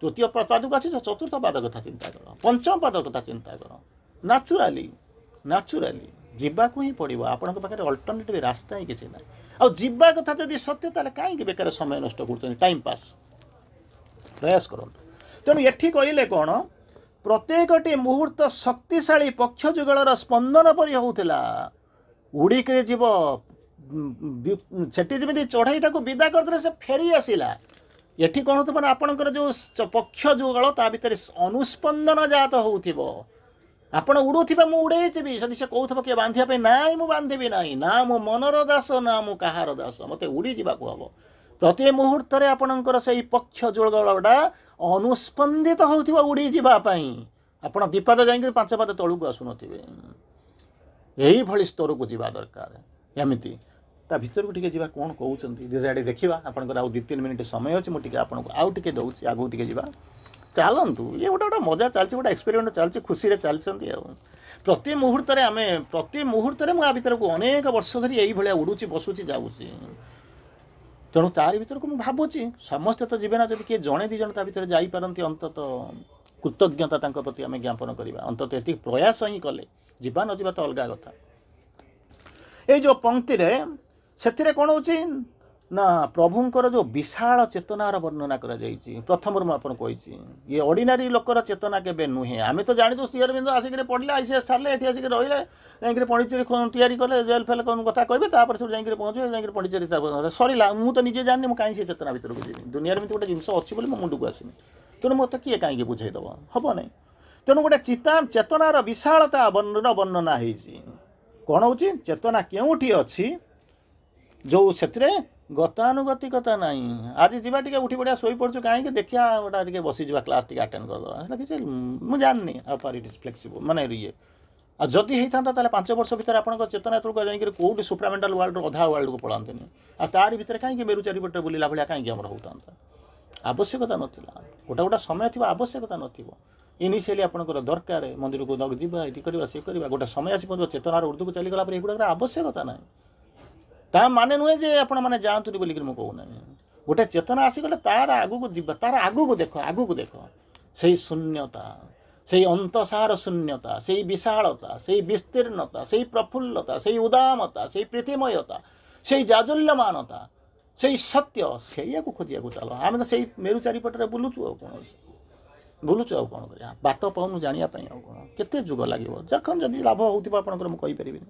तृतीय पाद को आस चतुर्थ पाद कथा चिंता कर पंचम पाद कथा चिंता कर नाचुराली नाचुराली जीवाक ही पड़ो आपण पाखे अल्टरनेटिव रास्ता ही किसी ना आ जीवा कथा जदि सत्य ताले कहीं बेकार समय नष्ट कर टाइम पास प्रयास करूँ तेणु ये कहले कौन प्रत्येकटी मुहूर्त शक्तिशाली पक्ष जुगलर स्पंदन परि होउथिला उड़िक जीव सेठी जमी चढ़ईटा को विदा करदे से फेरी आसला ये कौन तो मैंने आपणकर जो पक्ष जुगल ता भितर अनुस्पंदन जात होउथिबो आपण उड़ुवा मुझे उड़ेबी जदि से कहूब किए बांधापी ना मुझे बांधि ना मो मनर दास ना मु कहार दास मत उड़ी जावाक हम प्रति मुहूर्त आपणकर से पक्ष जुगलटा अनुस्पंदित होउथिबा उड़ी जावाई आपण दीपाद जाइए 5 पाद तलू को आसुन यही भली स्तर को जीवा दरकार एमती ता भीतर को टिके जीवा कौन कहते देखा आपंकर आउ 2-3 मिनिट समय अच्छे मुझे आपको आउ टे दूसरी आगू टे जा चलतु ये गोटे मजा चलती गोटे एक्सपेरिमेंट चलती खुशी चलती प्रति मुहूर्त आम प्रति मुहूर्त मुझे भर को अनेक वर्ष धरी यही उड़ूची बसुची जाऊँगी तेणु तार भर को मुझे भावुची समस्ते तो जीवन जब किए जड़े 2 जन भर जापारती अंतत कृतज्ञता प्रति आम ज्ञापन करवा अंतत ये प्रयास ही कले जीवा न जीवा तो अलग कथा ये जो पंक्ति से कौन हो ना प्रभुंकर जो विशाल चेतनार वर्णना करा जाइए प्रथम मुझे कही ये ऑर्डिनरी लोकर चेतना के नुहे आम तो जानी श्री अरविंद आसिक पढ़ले आईसीएस छाड़े ये आसिक रही पंडिचेरी तैयारी कले जेल फेल कथा कहे जाकर पहुँचे जाकर पंडिचेरी सरला मुझे निजे जानी मुझे कहीं चेतना भर को जी दुनिया में गोटे जिन अच्छी मो मुंड को आसनी तेणु मत किए कहीं बुझेदेव हम ना तेणु गोटे चेतनार विशालता वर्णना कौन हो चेतना केउठी अच्छी जो से गतानुगतिकता ना आज जीवा टे उठी पड़ा शोई पड़ू कहीं देखिया गोटा बसीजा क्लास टे आटेड करदे किसी मुझे जाननी आर इट इज फ्लेक्सिबल माने ये आ जदि होता 5 वर्ष भर आप चेतना तौक जाकर कौट सुप्रामेंटाल वर्ल्ड अधा वर्ल्ड को पढ़ाते आ तार भर कहीं मेरु चारिपटे बुलला भाया कहीं होता आवश्यकता नाला गोटा गोटा समय थी आवश्यकता नथिबो इनिशियली आपंकर दरकार मंदिर को जावा ये करवा सी करवा गोटे समय आसी चेतनार ऊर्ध्व को चलीगला युवा आवश्यकता ना ता माने नुहे जे आपण माने जातुनी बोलिक मुझे कहूना गोटे चेतना आसीगले तार आगू को जीवा तार आगू को देख से शून्यता से अंतसार शून्यता से विशालता से विस्तीर्णता से प्रफुल्लता से उदामता से प्रीतिमयता से जाजुल्यमानता से सत्य से खोजा चल आम तो से मेरु चारिपटे बुलुचु कौन बुलुचु कौन कर बाट पाऊनु जानापी कौन केते जुग लगे जखन जदि लाभ होगा आपंकर मुझे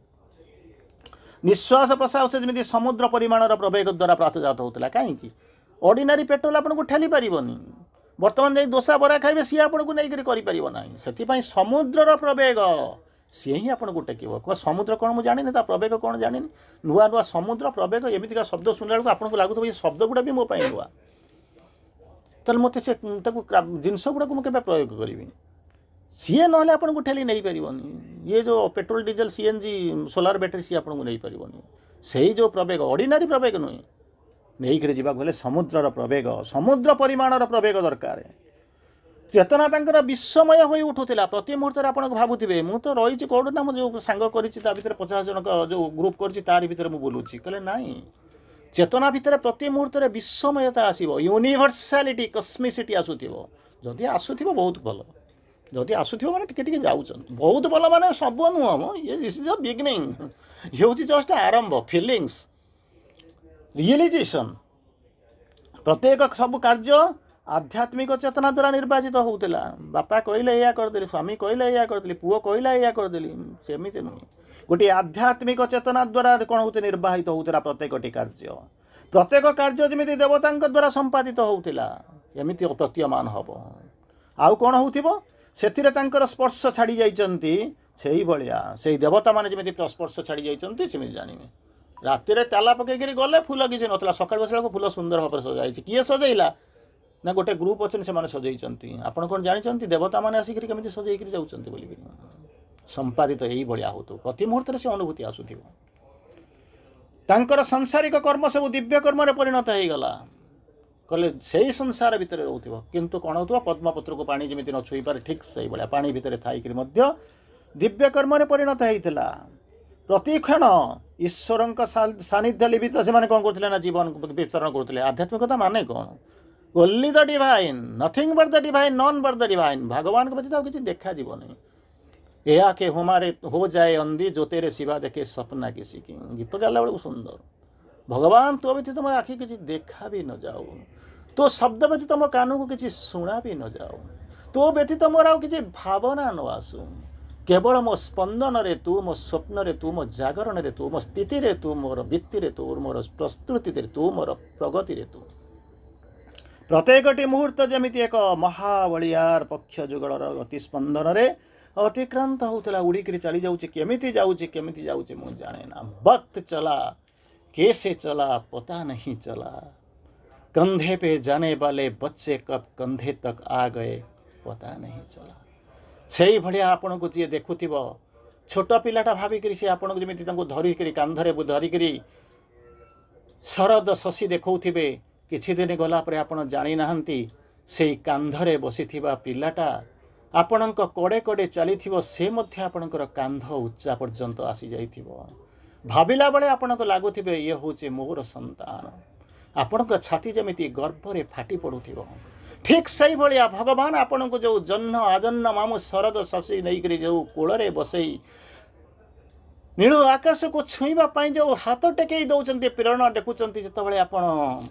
निश्वास प्रश्वास से जमी समुद्र परिमाणर प्रवेग द्वारा प्राप्तजात होता कहीं ऑर्डिनरी पेट्रोल आपको ठेली पारनी बर्तमान जाए दोसा बरा खाइबे सी आपको नहीं करना से समुद्रर प्रवेग सी ही आपको टेक समुद्र कौन मुझे जानी प्रवेग कौन जानी नुआ नुआ समुद्र प्रवेग एमती शब्द शुणला बेलू आपको लगुव ये शब्द गुड़ा भी मो नुआ तो मत से जिनस गुड़ा मुझे प्रयोग करी सीए ना आपन को ठेली नहीं पारिबनी ये जो petrol diesel CNG solar battery सी आपन को नहीं पारिबनी सेही जो प्रवेग ऑर्डिनरी प्रवेग नुहे नहीं करे जीवा गले समुद्रर प्रवेग समुद्र परिमाणर प्रवेग दरकार चेतना तांकर विस्मय होई उठुथिला प्रति मुहूर्त आपन भाबुथिबे मु तो रही कोड ना जो सांग करिछि ता भितर 50 जन जो ग्रुप करिछि तारि भितर मु बोलुछि कहले नाही चेतना भितर प्रति मुहूर्त विस्मयता आसीबो यूनिवर्सालिटी कस्मिसिटी आसुथिबो जदि आसुथिबो बहुत भलो जदि आसुथिबो माने टिके टिके जाउछन बहुत भलो माने सब नुह म ये दिस इज अ बिगिनिंग ये होछि जस्ट आरंभ फीलिंग्स रियलाइजेशन प्रत्येक सब कार्य आध्यात्मिक चेतना द्वारा निर्वाचित होउतिला बापा कहले या करदेली स्वामी कहले या करदेली पुओ कहले या करदेली सेमिते नुहे गोटे आध्यात्मिक चेतना द्वारा कौन होते निर्वाहित होउतिला प्रत्येक कार्य जमिति देवतांक द्वारा संपादित होउतिला एमिति प्रतीयमान हबो आउ कौन होउथिबो सेथिरे तांकर स्पर्श छाड़ी जाइचंती सेही बलिया सेही देवता माने जमिति स्पर्श छाड़ी जाइचंती सेमिति जानिमे राति रे ताला पकेगिरी गले फूल किछि नथला सकाळ बसला को फूल सुंदर भाबरे सजाइछि किए सजैला ना गोटे ग्रुप अच्छे से माने सजैचंती आपण कोन जानिचंती देवता माने आसिकरी केमिति सजैकरी जाउचंती बोली संपादित यही भाया हो तो प्रति मुहूर्त से अनुभूति आसुथिबो तांकर सांसारिक कर्म सब दिव्य कर्म रे परिणत हो गला कहले सही संसार भितर रहउथिबो किंतु कोन होतबो पद्मपत्र को पानी जेमिति न छुई पारे ठीक सही भाया पानी भितर थाइकरी मध्य दिव्य कर्म रे परिणत होइथिला प्रतिक्षण ईश्वरंक सानिध्य लिपित से माने कोन करथिले ना जीवन वितरण करथिले आध्यात्मिकता माने कोन only the divine nothing but the divine none but the divine भगवान के व्यतीत किछि देखा जीव नहीं या के हमारे हो जाए अंधी जो तेरे सिवा देखे सपना किसी की गीत गाला बेलू सुंदर भगवान तो व्यतीत तुम आखि किसी देखा भी न जाओ तो शब्द व्यतीत तुम कान को किसी शुणा भी न जाओ तो व्यतीत मोर आउ किसी भावना न आसू केवल मो स्पंदन रे तू मो स्वप्न रे तू मो जागरण रे तू मो स्थिति रे तू मोर वृत्ति रे तू मोर प्रस्तुति रे तू मोर प्रगति रे तू प्रत्येकटी मुहूर्त जमिति एक महाबलियार पक्ष जुगलर गति स्पंदन रे अतिक्रांत होता उड़ीकरी चली जाऊँगी केमिति जाऊँगी मुझे जाने ना वक्त चला कैसे चला पता नहीं चला कंधे पे जाने वाले बच्चे कब कंधे तक आ गए पता नहीं चला से भाया आपण को जी देखुव छोट पिलाटा भाविकी सी आपको जमी धरिक कांधरे धरिक शरद शशि देखौथिबे किछि दिन गलापर आप जानी नाहंती से कांधरे बसी पिलाटा आपणक कड़े कड़े चली से मध्य आपणकर कांध उच्चा पर्यंत आसी जाइथिबो भाविला बेले आपणक लागुथिबे ये होचे मोर संतान आपणक छाती जमिति गर्भरे फाटी पड़ुथिबो ठीक सही भलिया भगवान आपणक जो जन्म आजन्म मामु शरद शशि नैकरी जो कोଳରେ बसई नील आकाश को छुईबा पाई जो हाथ टेकई दौचंती प्रेरणा देखुचंती जतबेले आपण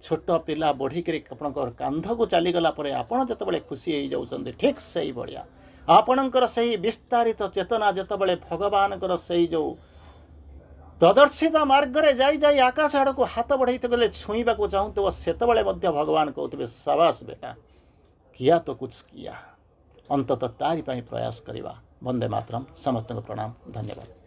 छोट पिला बढ़िक कांध को चलीगला आपड़ जिते खुशी हो जाती ठीक से भाया आपणकर से विस्तारित चेतना जितेबाला भगवान से जो प्रदर्शित मार्ग रे जाई आकाश आड़ को हाथ बढ़ाई गले छुईबा को चाहूब से भगवान कहते शाबाश बेटा किया तो कुछ किया अंततः तारी प्रयास करवा। वंदे मातरम। समस्त प्रणाम, धन्यवाद।